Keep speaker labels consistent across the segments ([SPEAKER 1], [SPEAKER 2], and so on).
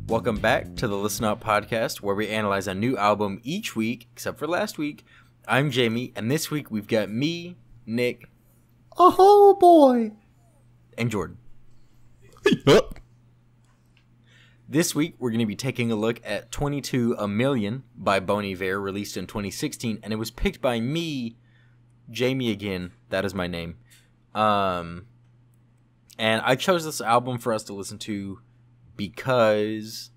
[SPEAKER 1] Welcome back to the Listen Up podcast, where we analyze a new album each week, except for last week. I'm Jamie, and this week we've got me, Nick,
[SPEAKER 2] oh boy,
[SPEAKER 1] and Jordan. This week we're going to be taking a look at 22 A Million by Bon Iver, released in 2016, and it was picked by me, Jamie again, that is my name. And I chose this album for us to listen to because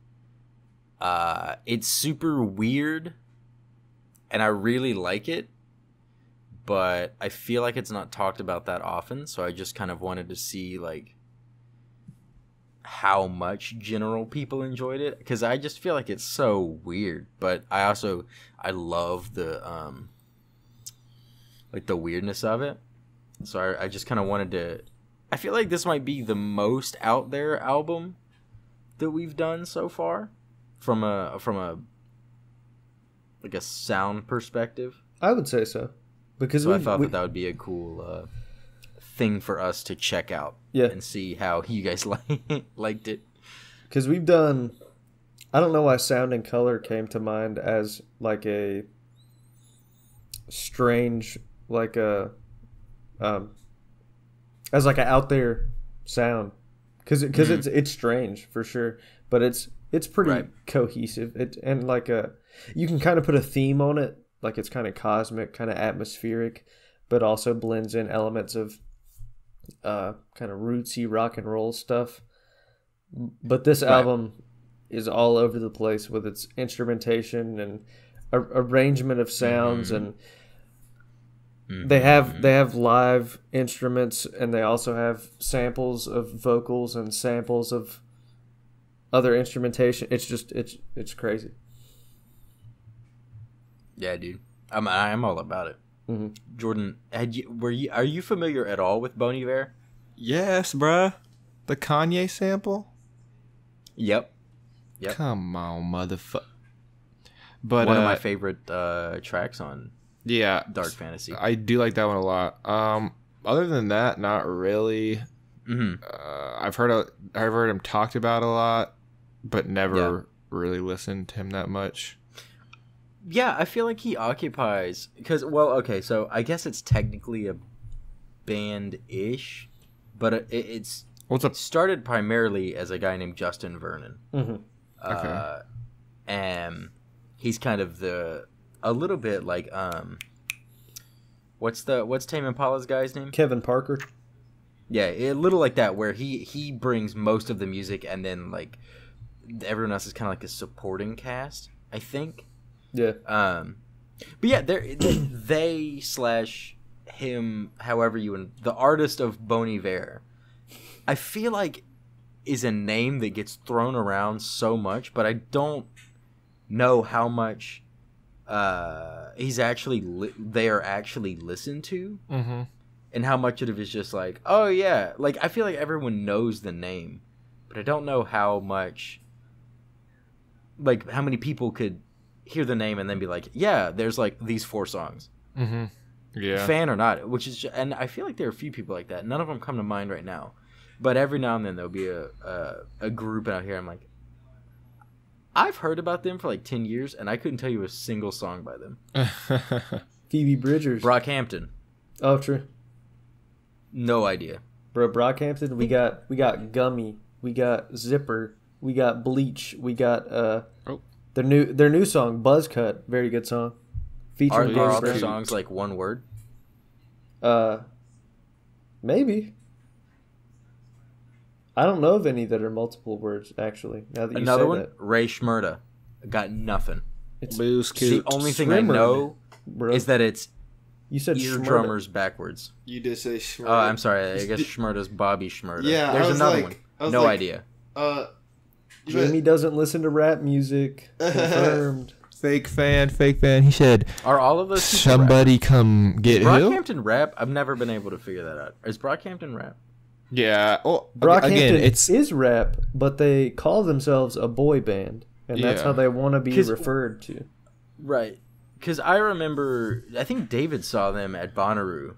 [SPEAKER 1] it's super weird and I really like it, but I feel like it's not talked about that often, so I just kind of wanted to see like how much general people enjoyed it, because I just feel like it's so weird, but I love the like the weirdness of it, so I just kind of wanted to. I feel like this might be the most out there album that we've done so far from a like a sound perspective.
[SPEAKER 2] I would say so, because
[SPEAKER 1] I thought that would be a cool thing for us to check out, and see how you guys liked it.
[SPEAKER 2] Because we've done, I don't know why Sound and Color came to mind as like a strange, like a as like an out there sound. Because it's strange for sure, but it's pretty cohesive. And like you can kind of put a theme on it, like it's kind of cosmic, kind of atmospheric, but also blends in elements of kind of rootsy rock and roll stuff. But this album is all over the place with its instrumentation and arrangement of sounds, and they have live instruments, and they also have samples of vocals and samples of other instrumentation. It's just it's crazy.
[SPEAKER 1] Yeah, dude, I'm all about it. Mm-hmm. Jordan, are you familiar at all with Bon Iver?
[SPEAKER 3] Yes, bruh. The Kanye sample.
[SPEAKER 1] Yep.
[SPEAKER 3] Come on, motherfucker. But
[SPEAKER 1] one of my favorite tracks on.
[SPEAKER 3] Yeah,
[SPEAKER 1] Dark Fantasy.
[SPEAKER 3] I do like that one a lot. Other than that, not really.
[SPEAKER 1] Mm-hmm.
[SPEAKER 3] I've heard him talked about a lot, but never really listened to him that much.
[SPEAKER 1] Yeah, I feel like he occupies because so I guess it's technically a band-ish, but it's started primarily as a guy named Justin Vernon.
[SPEAKER 2] Mm-hmm.
[SPEAKER 3] Okay,
[SPEAKER 1] and he's kind of a little bit like what's Tame Impala's guy's name?
[SPEAKER 2] Kevin Parker.
[SPEAKER 1] Yeah, a little like that, where he brings most of the music, and then like everyone else is kind of like a supporting cast, I think.
[SPEAKER 2] Yeah.
[SPEAKER 1] But yeah, they slash him, however the artist of Bon Iver, I feel like is a name that gets thrown around so much, but I don't know how much they are actually listened to,
[SPEAKER 3] mm-hmm.
[SPEAKER 1] and how much of it is just like, oh yeah, like I feel like everyone knows the name, but I don't know how much, like how many people could hear the name and then be like, yeah, there's like these 4 songs,
[SPEAKER 3] mm-hmm. Yeah,
[SPEAKER 1] fan or not, which is, and I feel like there are a few people like that. None of them come to mind right now, but every now and then there'll be a group out here. I'm like, I've heard about them for like 10 years, and I couldn't tell you a single song by them.
[SPEAKER 2] Phoebe Bridgers.
[SPEAKER 1] Brockhampton.
[SPEAKER 2] Oh, true.
[SPEAKER 1] No idea.
[SPEAKER 2] Bro, Brockhampton, we got Gummy, we got Zipper, we got Bleach, we got their new song, Buzzcut, very good song. Featuring
[SPEAKER 1] are all their songs like one word?
[SPEAKER 2] Maybe. I don't know of any that are multiple words, actually. Now that you
[SPEAKER 1] Another
[SPEAKER 2] say
[SPEAKER 1] one,
[SPEAKER 2] that.
[SPEAKER 1] Ray Schmurda. Got nothing.
[SPEAKER 2] It's
[SPEAKER 1] the only thing I know is that it's
[SPEAKER 2] you said
[SPEAKER 1] eardrummers backwards.
[SPEAKER 3] You did say Schmurda.
[SPEAKER 1] Oh, I'm sorry. I guess Schmurda's Bobby Schmurda.
[SPEAKER 3] Yeah,
[SPEAKER 1] there's another one. No idea.
[SPEAKER 2] Jamie doesn't listen to rap music. Confirmed.
[SPEAKER 3] Fake fan. He said,
[SPEAKER 1] Are all of those people
[SPEAKER 3] somebody come get who?
[SPEAKER 1] Brockhampton rap? I've never been able to figure that out. Is Brockhampton rap?
[SPEAKER 3] Yeah. Well,
[SPEAKER 2] Brockhampton
[SPEAKER 3] again, it's
[SPEAKER 2] is rap, but they call themselves a boy band, and that's
[SPEAKER 3] Yeah.
[SPEAKER 2] how they want to be referred to.
[SPEAKER 1] Right. Because I remember, I think David saw them at Bonnaroo,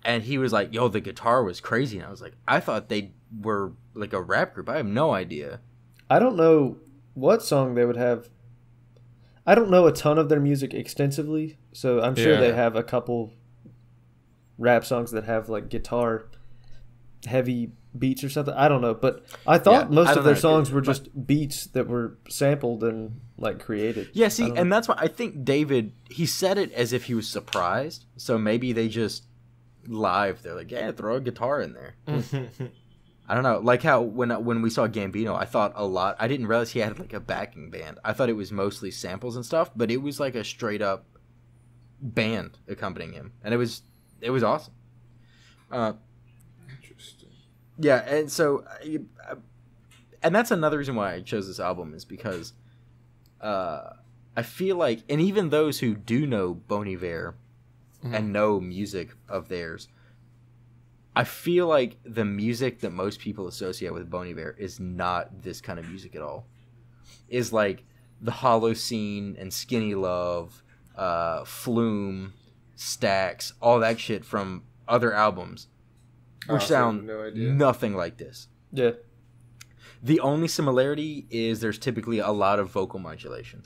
[SPEAKER 1] and he was like, yo, the guitar was crazy. And I was like, I thought they were like a rap group. I have no idea.
[SPEAKER 2] I don't know what song they would have. I don't know a ton of their music extensively, so I'm sure they have a couple rap songs that have like guitar heavy beats or something. I don't know, but I thought most of their songs were just beats that were sampled and like created.
[SPEAKER 1] Yeah, see, and that's why I think David, he said it as if he was surprised. So maybe they just live, they're like, yeah, throw a guitar in there. I don't know, like how when we saw Gambino, I thought a lot. I didn't realize he had like a backing band. I thought it was mostly samples and stuff, but it was like a straight up band accompanying him, and it was awesome.
[SPEAKER 3] interesting.
[SPEAKER 1] Yeah, and so, and that's another reason why I chose this album is because I feel like, and even those who do know Bon Iver and know music of theirs, I feel like the music that most people associate with Bon Iver is not this kind of music at all. Is like the Hollow Scene and Skinny Love, Flume, Stax, all that shit from other albums, which sound nothing like this.
[SPEAKER 2] Yeah.
[SPEAKER 1] The only similarity is there's typically a lot of vocal modulation.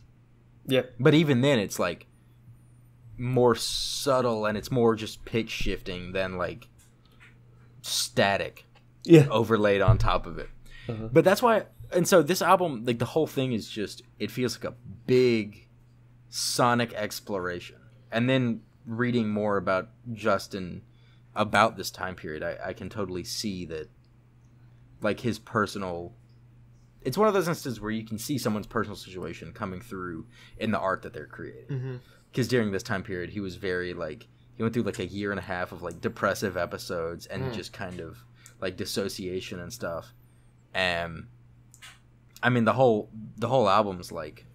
[SPEAKER 2] Yeah.
[SPEAKER 1] But even then, it's like more subtle and it's more just pitch shifting than like static overlaid on top of it. But that's why, and so this album, like the whole thing is just, it feels like a big sonic exploration. And then reading more about Justin about this time period, I can totally see that like his personal, it's one of those instances where you can see someone's personal situation coming through in the art that they're creating. Because during this time period, he was very like, he went through like a year and a half of like depressive episodes and just kind of like dissociation and stuff. And I mean, the whole album's like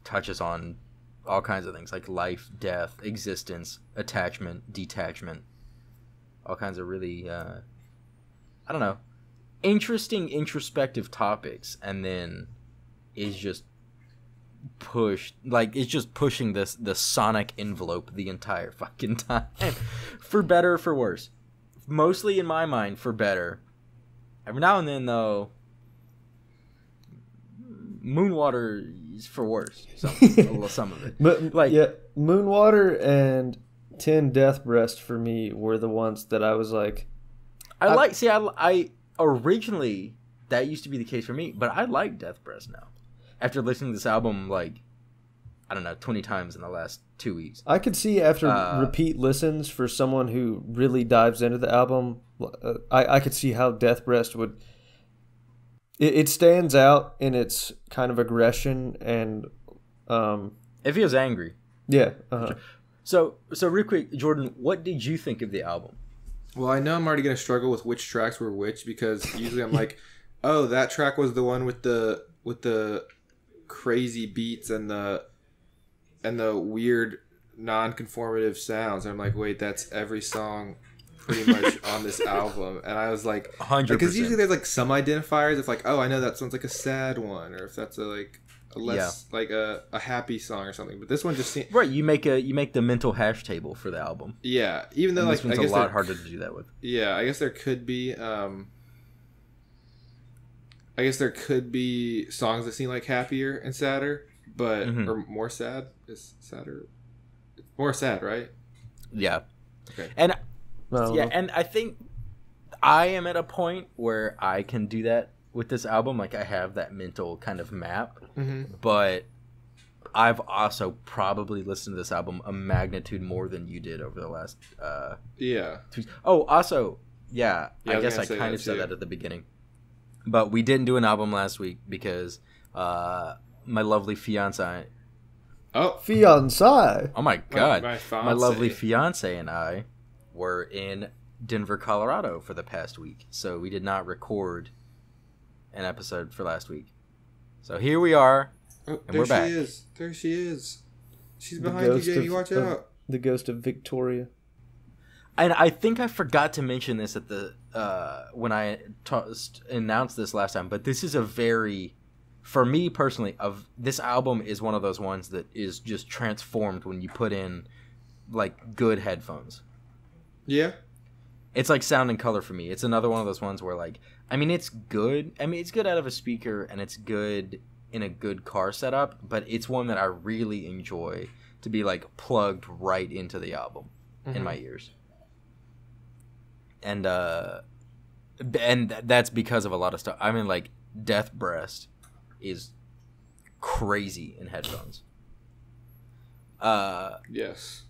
[SPEAKER 1] touches on all kinds of things like life, death, existence, attachment, detachment, all kinds of really, I don't know, interesting introspective topics. And then is just pushed, like it's just pushing the sonic envelope the entire fucking time, for better or for worse. Mostly in my mind for better. Every now and then though, Moonwater is for worse. Some of it,
[SPEAKER 2] but like Moonwater and 10 Death Breast for me were the ones that I was like,
[SPEAKER 1] I originally that used to be the case for me, but I like Death Breast now. After listening to this album, like, I don't know, 20 times in the last 2 weeks.
[SPEAKER 2] I could see after repeat listens for someone who really dives into the album, I could see how Death Breast would... It stands out in its kind of aggression and...
[SPEAKER 1] it feels angry.
[SPEAKER 2] Yeah.
[SPEAKER 1] So real quick, Jordan, what did you think of the album?
[SPEAKER 3] Well, I know I'm already going to struggle with which tracks were which, because usually I'm like, oh, that track was the one with the crazy beats and the weird non-conformative sounds. And I'm like, wait, that's every song pretty much on this album. And I was like,
[SPEAKER 1] 100%.
[SPEAKER 3] Because usually there's like some identifiers. It's like, oh, I know that sounds like a sad one, or if that's a less like a happy song or something. But this one just seems
[SPEAKER 1] right. You make the mental hash table for the album.
[SPEAKER 3] Yeah, even though
[SPEAKER 1] this one's a lot harder to do that with.
[SPEAKER 3] Yeah, I guess there could be. I guess there could be songs that seem like happier and sadder, but or more sad. Is sadder? It's more sad, right?
[SPEAKER 1] Yeah.
[SPEAKER 3] Okay.
[SPEAKER 1] And and I think I am at a point where I can do that with this album. Like I have that mental kind of map, but I've also probably listened to this album a magnitude more than you did over the last. Oh, also, I guess I kind of said that at the beginning. But we didn't do an album last week because my lovely fiance.
[SPEAKER 2] Fiance.
[SPEAKER 1] Oh my god.
[SPEAKER 3] My
[SPEAKER 1] lovely fiance and I were in Denver, Colorado for the past week. So we did not record an episode for last week. So here we are
[SPEAKER 3] Oh,
[SPEAKER 1] And we're back.
[SPEAKER 3] She is. There she is. She's
[SPEAKER 2] The
[SPEAKER 3] behind you,
[SPEAKER 2] ghost
[SPEAKER 3] Jamie. Watch out.
[SPEAKER 2] The ghost of Victoria.
[SPEAKER 1] And I think I forgot to mention this at the when I announced this last time, but this is a very, for me personally, this album is one of those ones that is just transformed when you put in like good headphones.
[SPEAKER 3] Yeah.
[SPEAKER 1] It's like sound and color for me. It's another one of those ones where like, I mean, it's good. I mean, it's good out of a speaker and it's good in a good car setup, but it's one that I really enjoy to be like plugged right into the album in my ears. And that's because of a lot of stuff. I mean, like Death Breast is crazy in headphones.
[SPEAKER 3] Yes.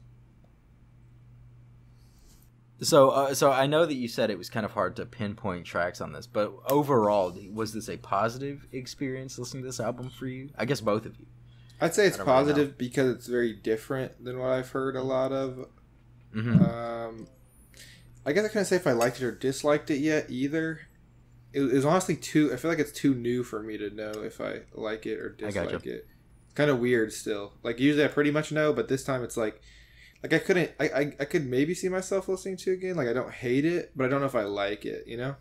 [SPEAKER 1] So I know that you said it was kind of hard to pinpoint tracks on this, but overall, was this a positive experience listening to this album for you? I guess both of you.
[SPEAKER 3] I'd say it's positive
[SPEAKER 1] really
[SPEAKER 3] because it's very different than what I've heard a lot of.
[SPEAKER 1] Mm-hmm.
[SPEAKER 3] I guess I couldn't say if I liked it or disliked it yet either. It was honestly too. I feel like it's too new for me to know if I like it or dislike it. It's kind of weird still. Like usually I pretty much know, but this time it's like I couldn't. I could maybe see myself listening to it again. Like I don't hate it, but I don't know if I like it. You know.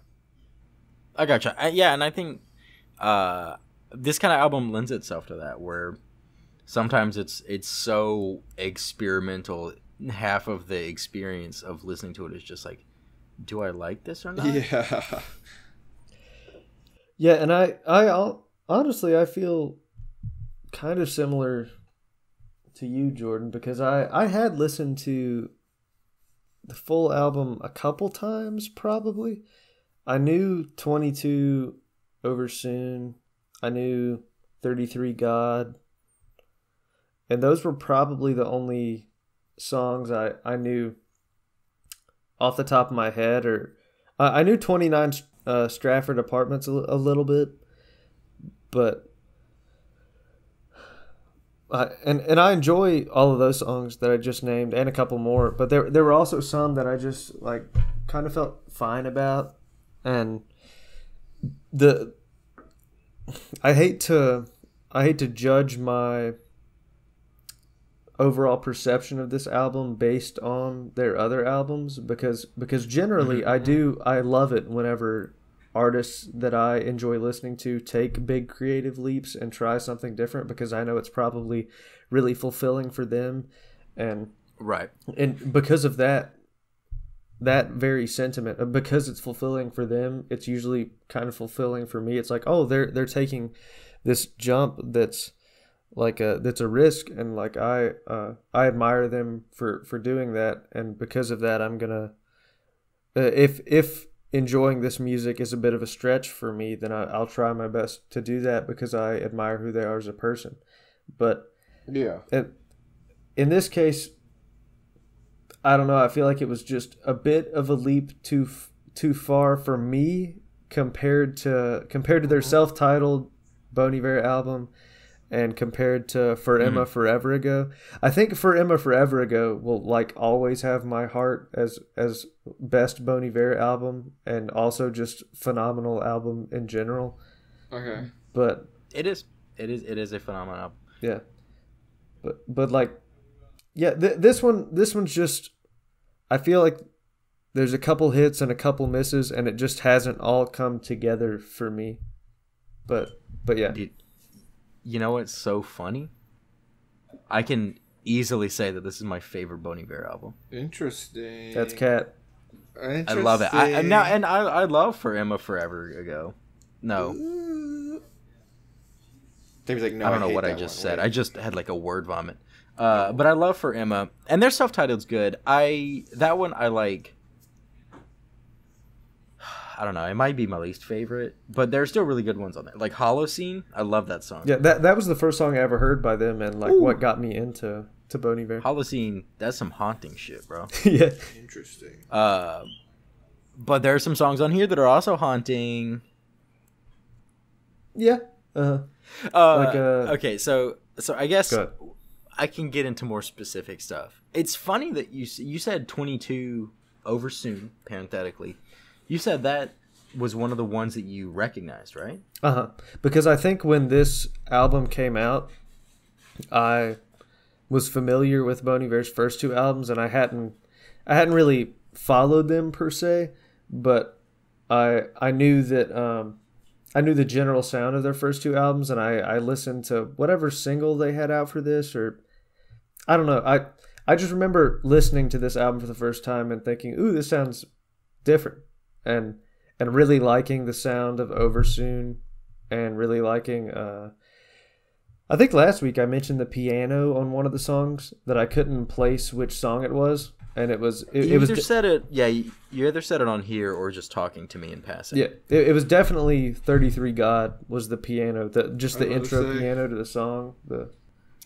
[SPEAKER 1] I gotcha. Yeah, and I think this kind of album lends itself to that, where sometimes it's so experimental. Half of the experience of listening to it is just like, do I like this or not?
[SPEAKER 3] Yeah.
[SPEAKER 2] Yeah, and I honestly I feel kind of similar to you, Jordan, because I had listened to the full album a couple times probably. I knew 22 Over Soon. I knew 33 God. And those were probably the only songs I knew off the top of my head. Or I knew 29 Stratford Apartments a little bit, but and I enjoy all of those songs that I just named and a couple more, but there were also some that I just like kind of felt fine about. And I hate to judge my overall perception of this album based on their other albums, because generally I love it whenever artists that I enjoy listening to take big creative leaps and try something different, because I know it's probably really fulfilling for them, and because of that very sentiment, because it's fulfilling for them, it's usually kind of fulfilling for me. It's like, oh, they're taking this jump that's like that's a risk, and like I admire them for doing that, and because of that I'm gonna if enjoying this music is a bit of a stretch for me, then I'll try my best to do that because I admire who they are as a person. But
[SPEAKER 3] yeah,
[SPEAKER 2] in this case, I don't know, I feel like it was just a bit of a leap too far for me compared to their self-titled Bon Iver album, and compared to For Emma Forever Ago. I think For Emma Forever Ago will like always have my heart as best Bon Iver album, and also just phenomenal album in general.
[SPEAKER 3] Okay.
[SPEAKER 2] But
[SPEAKER 1] it is a phenomenal album.
[SPEAKER 2] Yeah. But like, yeah, this one's just, I feel like there's a couple hits and a couple misses, and it just hasn't all come together for me. But yeah.
[SPEAKER 1] Dude, you know what's so funny? I can easily say that this is my favorite Bon Iver album.
[SPEAKER 3] Interesting.
[SPEAKER 2] That's Cat.
[SPEAKER 1] I love it. I love For Emma Forever Ago. No.
[SPEAKER 3] David's like, no,
[SPEAKER 1] I don't know what I just said. I just had like a word vomit. But I love For Emma, and their self-titled's good. That one I like. I don't know. It might be my least favorite, but there's still really good ones on there. Like Holocene, I love that song.
[SPEAKER 2] Yeah, that was the first song I ever heard by them, and like what got me into Bon Iver.
[SPEAKER 1] Holocene, that's some haunting shit, bro.
[SPEAKER 2] Yeah.
[SPEAKER 3] Interesting.
[SPEAKER 1] But there are some songs on here that are also haunting.
[SPEAKER 2] Yeah.
[SPEAKER 1] Okay, so I guess I can get into more specific stuff. It's funny that you said 22 Over Soon, parenthetically. You said that was one of the ones that you recognized, right?
[SPEAKER 2] Because I think when this album came out, I was familiar with Bon Iver's first two albums, and I hadn't really followed them per se, but I knew that I knew the general sound of their first two albums, and I listened to whatever single they had out for this, or I don't know. I just remember listening to this album for the first time and thinking, "Ooh, this sounds different," and really liking the sound of Over Soon, and really liking. I think last week I mentioned the piano on one of the songs that I couldn't place which song it was, and it was
[SPEAKER 1] you either said it. Yeah, you either said it on here or just talking to me in passing.
[SPEAKER 2] Yeah, it was definitely 33 God was the piano, the intro piano to the song.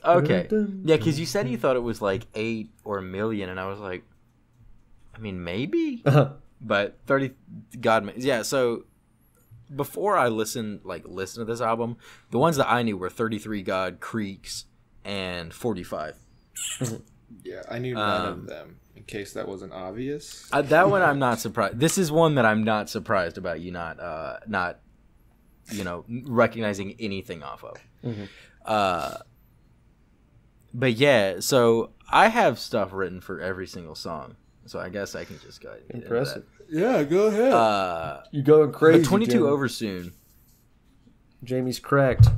[SPEAKER 1] Okay, yeah, because you said you thought it was like 8 or a million, and I was like, I mean, maybe, but 30 God, yeah. So before I listened to this album, the ones that I knew were 33 God, Creeks, and 45.
[SPEAKER 3] Yeah, I knew none of them. In case that wasn't obvious,
[SPEAKER 1] that one I'm not surprised. This is one that I'm not surprised about you not recognizing anything off of. But yeah, so I have stuff written for every single song, so I guess I can just go ahead and get into that.
[SPEAKER 3] Yeah, go ahead.
[SPEAKER 2] You're going crazy.
[SPEAKER 1] But 22
[SPEAKER 2] Jamie.
[SPEAKER 1] Over Soon.
[SPEAKER 2] Jamie's cracked.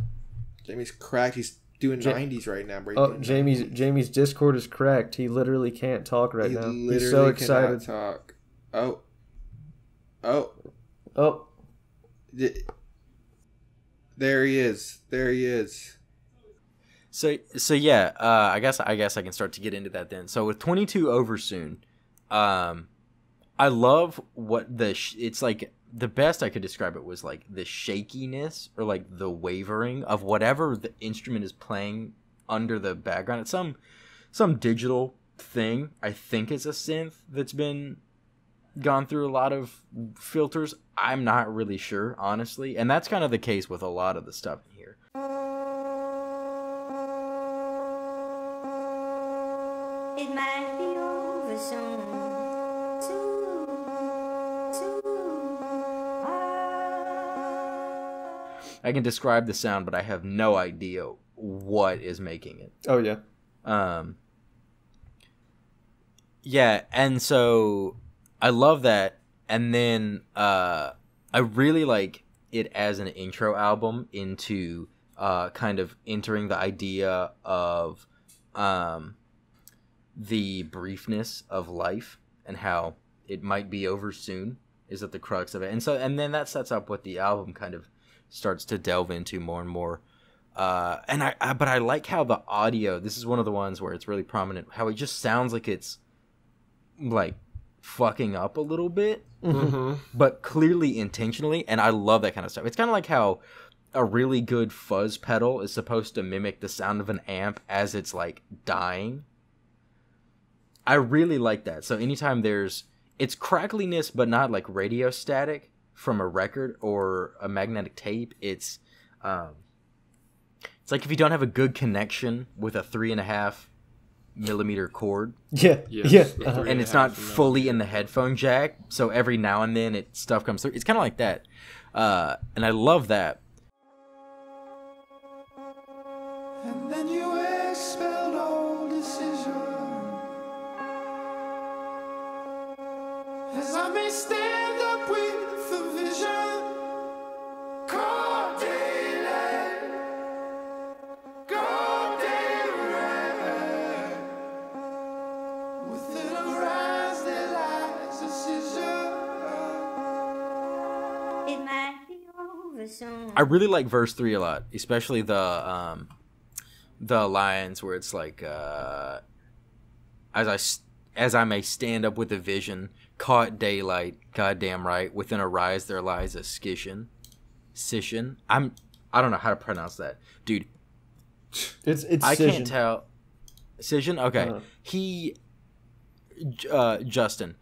[SPEAKER 3] Jamie's cracked. He's doing 90s right now. Bro.
[SPEAKER 2] Oh, Jamie's Discord is cracked. He literally can't talk right now. He's so excited.
[SPEAKER 3] Talk. Oh. There he is.
[SPEAKER 1] So yeah, I guess I can start to get into that then. So with 22 Over Soon, I love what it's like. The best I could describe it was like the shakiness or like the wavering of whatever the instrument is playing under the background. It's some digital thing. I think it's a synth that's been gone through a lot of filters. I'm not really sure, honestly, and that's kind of the case with a lot of the stuff in here.
[SPEAKER 4] It might be over soon.
[SPEAKER 1] I can describe the sound, but I have no idea what is making it.
[SPEAKER 2] Oh yeah.
[SPEAKER 1] Yeah, and so I love that, and then I really like it as an intro album into kind of entering the idea of the briefness of life and how it might be over soon is at the crux of it, and then that sets up what the album kind of starts to delve into more and more. But I like how the audio, this is one of the ones where it's really prominent, how it just sounds like it's like fucking up a little bit, but clearly intentionally, and I love that kind of stuff. It's kind of like how a really good fuzz pedal is supposed to mimic the sound of an amp as it's like dying. I really like that. So anytime it's crackliness, but not like radio static from a record or a magnetic tape. It's like if you don't have a good connection with a 3.5 millimeter cord.
[SPEAKER 2] Yeah.
[SPEAKER 1] And it's not fully in the headphone jack, so every now and then stuff comes through. It's kind of like that, and I love that.
[SPEAKER 5] And then you expelled all decision, as I may stand up with the vision. Cold daylight, cold daylight. Within our eyes there lies a scissor.
[SPEAKER 4] It might be over soon.
[SPEAKER 1] I really like verse 3 a lot, especially the lines where it's like, as I may stand up with a vision, caught daylight, goddamn right, within a rise there lies a scission. I don't know how to pronounce that, dude.
[SPEAKER 2] It's
[SPEAKER 1] I
[SPEAKER 2] Scission.
[SPEAKER 1] can't tell. Scission? Okay. Justin,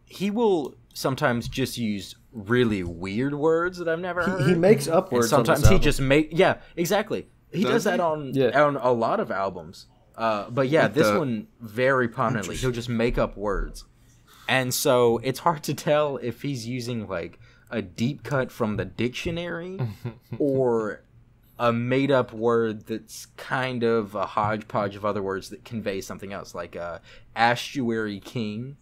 [SPEAKER 1] he will sometimes just use really weird words that I've never heard.
[SPEAKER 2] He makes up words.
[SPEAKER 1] And sometimes he just yeah, exactly. He does that on a lot of albums. But yeah, this one very prominently. He'll just make up words. And so it's hard to tell if he's using like a deep cut from the dictionary or a made up word that's kind of a hodgepodge of other words that convey something else, like estuary king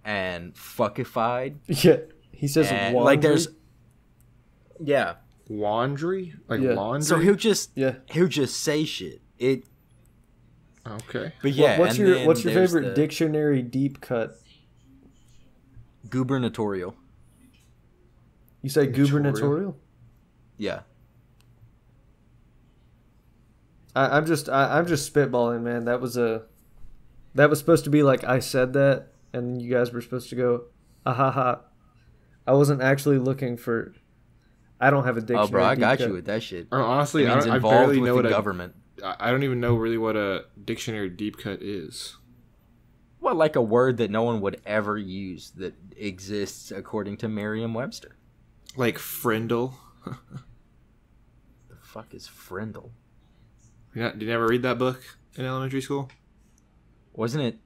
[SPEAKER 1] and fuckified.
[SPEAKER 2] Yeah, he says
[SPEAKER 1] And,
[SPEAKER 2] laundry.
[SPEAKER 1] like there's yeah.
[SPEAKER 3] Laundry? Like
[SPEAKER 2] Yeah.
[SPEAKER 3] laundry?
[SPEAKER 1] So
[SPEAKER 2] Yeah.
[SPEAKER 1] he'll just say shit. It
[SPEAKER 3] Okay.
[SPEAKER 1] but yeah,
[SPEAKER 2] What's
[SPEAKER 1] and
[SPEAKER 2] your
[SPEAKER 1] then
[SPEAKER 2] What's your
[SPEAKER 1] there's
[SPEAKER 2] favorite
[SPEAKER 1] the
[SPEAKER 2] dictionary deep cut?
[SPEAKER 1] gubernatorial.
[SPEAKER 2] You say gubernatorial?
[SPEAKER 1] Yeah.
[SPEAKER 2] I'm just spitballing, man. That was supposed to be like I said that, and you guys were supposed to go, ha. I wasn't actually looking for. I don't have a dictionary.
[SPEAKER 1] Oh, bro, I
[SPEAKER 2] deep
[SPEAKER 1] got
[SPEAKER 2] cut.
[SPEAKER 1] you with that shit.
[SPEAKER 3] Honestly,
[SPEAKER 1] It means
[SPEAKER 3] I
[SPEAKER 1] involved
[SPEAKER 3] barely
[SPEAKER 1] with
[SPEAKER 3] know
[SPEAKER 1] the
[SPEAKER 3] what
[SPEAKER 1] government.
[SPEAKER 3] I don't even know really what a dictionary deep cut is.
[SPEAKER 1] Well, like a word that no one would ever use that exists according to Merriam-Webster.
[SPEAKER 3] Like frindle.
[SPEAKER 1] The fuck is frindle?
[SPEAKER 3] Did you ever read that book in elementary school?
[SPEAKER 1] Wasn't it?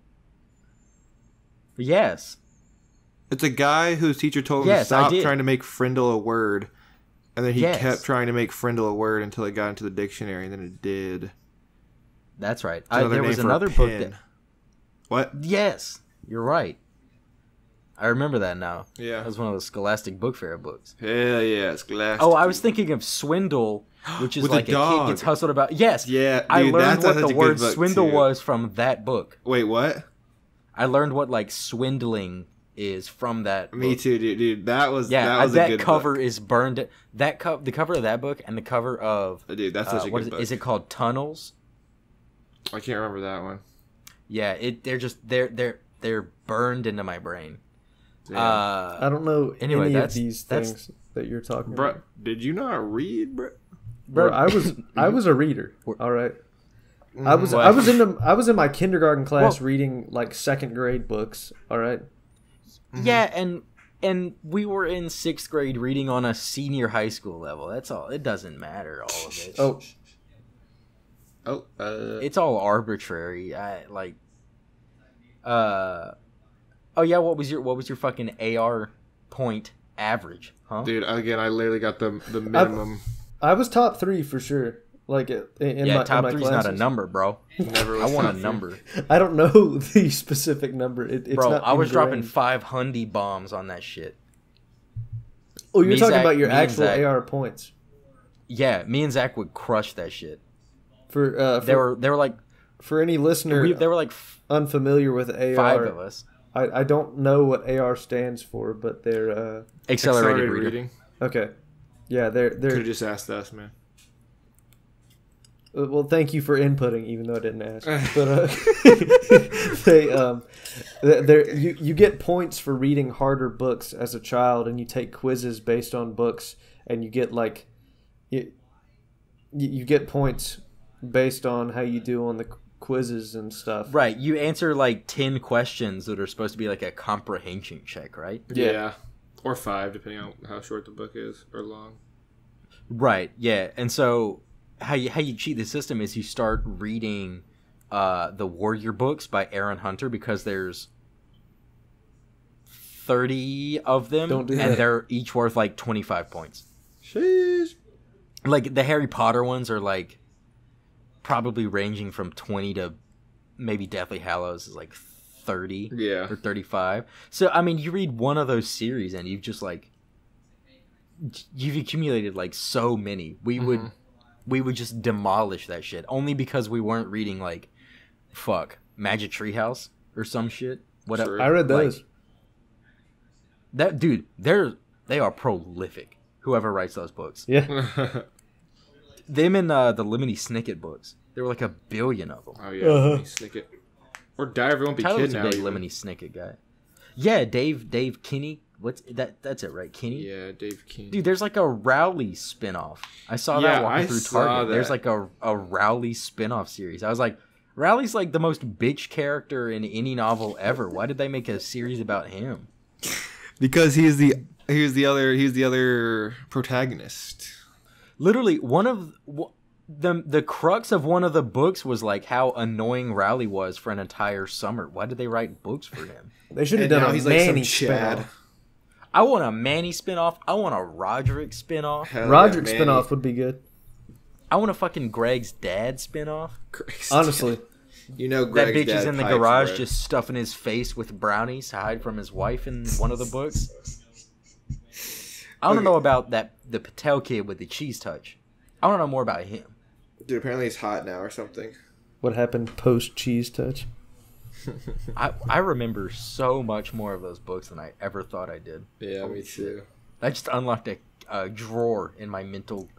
[SPEAKER 1] Yes.
[SPEAKER 3] It's a guy whose teacher told him to
[SPEAKER 1] Yes, I
[SPEAKER 3] stop
[SPEAKER 1] did.
[SPEAKER 3] trying to make frindle a word. And then he
[SPEAKER 1] Yes.
[SPEAKER 3] kept trying to make frindle a word until it got into the dictionary, and then it did.
[SPEAKER 1] That's right.
[SPEAKER 3] It's another
[SPEAKER 1] There
[SPEAKER 3] name
[SPEAKER 1] was
[SPEAKER 3] for a
[SPEAKER 1] another book
[SPEAKER 3] pin.
[SPEAKER 1] that...
[SPEAKER 3] What?
[SPEAKER 1] Yes, you're right. I remember that now.
[SPEAKER 3] Yeah.
[SPEAKER 1] That was one of those Scholastic Book Fair books.
[SPEAKER 3] Hell yeah, it's glass.
[SPEAKER 1] Oh, I was thinking of swindle, which is
[SPEAKER 3] With a
[SPEAKER 1] like a kid
[SPEAKER 3] dog.
[SPEAKER 1] gets hustled about. Yes.
[SPEAKER 3] Yeah,
[SPEAKER 1] I
[SPEAKER 3] dude,
[SPEAKER 1] learned
[SPEAKER 3] that's
[SPEAKER 1] what
[SPEAKER 3] such
[SPEAKER 1] the
[SPEAKER 3] a good
[SPEAKER 1] word
[SPEAKER 3] book,
[SPEAKER 1] swindle
[SPEAKER 3] too.
[SPEAKER 1] was from that book.
[SPEAKER 3] Wait, what?
[SPEAKER 1] I learned what like swindling is from that
[SPEAKER 3] Me
[SPEAKER 1] book.
[SPEAKER 3] too, dude. That was
[SPEAKER 1] Yeah,
[SPEAKER 3] that was a
[SPEAKER 1] that
[SPEAKER 3] good
[SPEAKER 1] cover
[SPEAKER 3] book.
[SPEAKER 1] is burned. The cover of that book and the cover of
[SPEAKER 3] Dude, that's such a
[SPEAKER 1] what
[SPEAKER 3] good
[SPEAKER 1] is,
[SPEAKER 3] book.
[SPEAKER 1] is it called Tunnels?
[SPEAKER 3] I can't remember that one.
[SPEAKER 1] Yeah, they're burned into my brain.
[SPEAKER 3] Damn.
[SPEAKER 2] I don't know
[SPEAKER 1] Anyway,
[SPEAKER 2] any
[SPEAKER 1] that's-
[SPEAKER 2] of these
[SPEAKER 1] that's-
[SPEAKER 2] things that you're talking
[SPEAKER 3] Bro,
[SPEAKER 2] about.
[SPEAKER 3] did you not read, bro?
[SPEAKER 2] Bro, I was a reader. All right. I was in my kindergarten class
[SPEAKER 1] Well-
[SPEAKER 2] reading like second grade books. All right.
[SPEAKER 1] Yeah, and we were in 6th grade reading on a senior high school level. That's all. It doesn't matter, all of it.
[SPEAKER 2] Oh,
[SPEAKER 1] It's all arbitrary. Oh yeah, what was your fucking AR point average, huh?
[SPEAKER 3] dude, again, I literally got the minimum.
[SPEAKER 2] I was top 3 for sure. Like in
[SPEAKER 1] Yeah,
[SPEAKER 2] my
[SPEAKER 1] top
[SPEAKER 2] in my
[SPEAKER 1] 3's not a
[SPEAKER 2] classes.
[SPEAKER 1] number, bro.
[SPEAKER 3] Never
[SPEAKER 1] I
[SPEAKER 3] was
[SPEAKER 1] want a
[SPEAKER 3] top three.
[SPEAKER 1] number.
[SPEAKER 2] I don't know the specific number. It's
[SPEAKER 1] Bro,
[SPEAKER 2] not
[SPEAKER 1] I was dropping
[SPEAKER 2] ingrained.
[SPEAKER 1] 500 bombs on that shit.
[SPEAKER 2] Oh, you're
[SPEAKER 1] Me,
[SPEAKER 2] talking
[SPEAKER 1] Zach-
[SPEAKER 2] about your
[SPEAKER 1] me and
[SPEAKER 2] actual
[SPEAKER 1] Zach.
[SPEAKER 2] AR points
[SPEAKER 1] Yeah, me and Zach would crush that shit.
[SPEAKER 2] for
[SPEAKER 1] They were like
[SPEAKER 2] for any listener
[SPEAKER 1] they were like
[SPEAKER 2] unfamiliar with AR.
[SPEAKER 1] 5 of us.
[SPEAKER 2] I don't know what AR stands for, but they're
[SPEAKER 1] Accelerated reading.
[SPEAKER 2] okay. Yeah, they're
[SPEAKER 3] Could have just asked us, man.
[SPEAKER 2] well, thank you for inputting, even though I didn't ask. But you get points for reading harder books as a child, and you take quizzes based on books, and you get like you get points based on how you do on the quizzes and stuff.
[SPEAKER 1] Right, you answer like 10 questions that are supposed to be like a comprehension check, right?
[SPEAKER 2] Yeah.
[SPEAKER 3] Or 5, depending on how short the book is or long.
[SPEAKER 1] Right, yeah. And so how you cheat the system is you start reading the Warrior books by Aaron Hunter, because there's 30 of them,
[SPEAKER 2] Don't do
[SPEAKER 1] and
[SPEAKER 2] that.
[SPEAKER 1] they're each worth like 25 points.
[SPEAKER 3] Sheesh.
[SPEAKER 1] Like the Harry Potter ones are like probably ranging from 20 to maybe Deathly Hallows is like 30
[SPEAKER 3] Yeah.
[SPEAKER 1] or 35. So I mean, you read one of those series and you've just like you've accumulated like so many. We would just demolish that shit only because we weren't reading like Magic Treehouse or some shit. Whatever.
[SPEAKER 3] Sure.
[SPEAKER 2] I read those.
[SPEAKER 1] Like, that dude, they are prolific. Whoever writes those books.
[SPEAKER 2] Yeah.
[SPEAKER 1] Them and the Lemony Snicket books. There were like 1 billion of them.
[SPEAKER 3] Oh yeah,
[SPEAKER 2] Uh-huh.
[SPEAKER 3] Lemony Snicket. Or Diary Won't Be
[SPEAKER 1] Tyler
[SPEAKER 3] Kid
[SPEAKER 1] was a
[SPEAKER 3] now.
[SPEAKER 1] big
[SPEAKER 3] even.
[SPEAKER 1] Lemony Snicket guy. Yeah, Dave Kinney. What's that? That's it, right? Kinney.
[SPEAKER 3] Yeah, Dave King.
[SPEAKER 1] Dude, there's like a Rowley spinoff. I saw
[SPEAKER 3] Yeah,
[SPEAKER 1] that walking
[SPEAKER 3] I
[SPEAKER 1] through
[SPEAKER 3] saw
[SPEAKER 1] Target. There's
[SPEAKER 3] that.
[SPEAKER 1] like a Rowley spinoff series. I was like, Rowley's like the most bitch character in any novel ever. Why did they make a series about him?
[SPEAKER 3] Because he was the other protagonist.
[SPEAKER 1] Literally, one of the crux of one of the books was like how annoying Rowley was for an entire summer. Why did they write books for him?
[SPEAKER 2] They should have
[SPEAKER 3] And
[SPEAKER 2] done
[SPEAKER 3] now
[SPEAKER 2] a
[SPEAKER 3] he's like some
[SPEAKER 2] Manny
[SPEAKER 3] Chad.
[SPEAKER 2] spinoff.
[SPEAKER 1] I want a Manny spinoff. I want a Roderick spinoff.
[SPEAKER 3] Hell
[SPEAKER 2] Roderick
[SPEAKER 3] yeah, Manny.
[SPEAKER 2] spinoff would be good.
[SPEAKER 1] I want a fucking Greg's dad spinoff.
[SPEAKER 2] Honestly,
[SPEAKER 3] You know,
[SPEAKER 1] That
[SPEAKER 3] Greg's
[SPEAKER 1] bitch is
[SPEAKER 3] dad
[SPEAKER 1] in the
[SPEAKER 3] pipes,
[SPEAKER 1] garage
[SPEAKER 3] bro.
[SPEAKER 1] just stuffing his face with brownies to hide from his wife in one of the books. I want to know about the Patel kid with the cheese touch. I want to know more about him.
[SPEAKER 3] Dude, apparently he's hot now or something.
[SPEAKER 2] what happened post cheese touch?
[SPEAKER 1] I remember so much more of those books than I ever thought I did.
[SPEAKER 3] Yeah, me too.
[SPEAKER 1] I just unlocked a drawer in my mental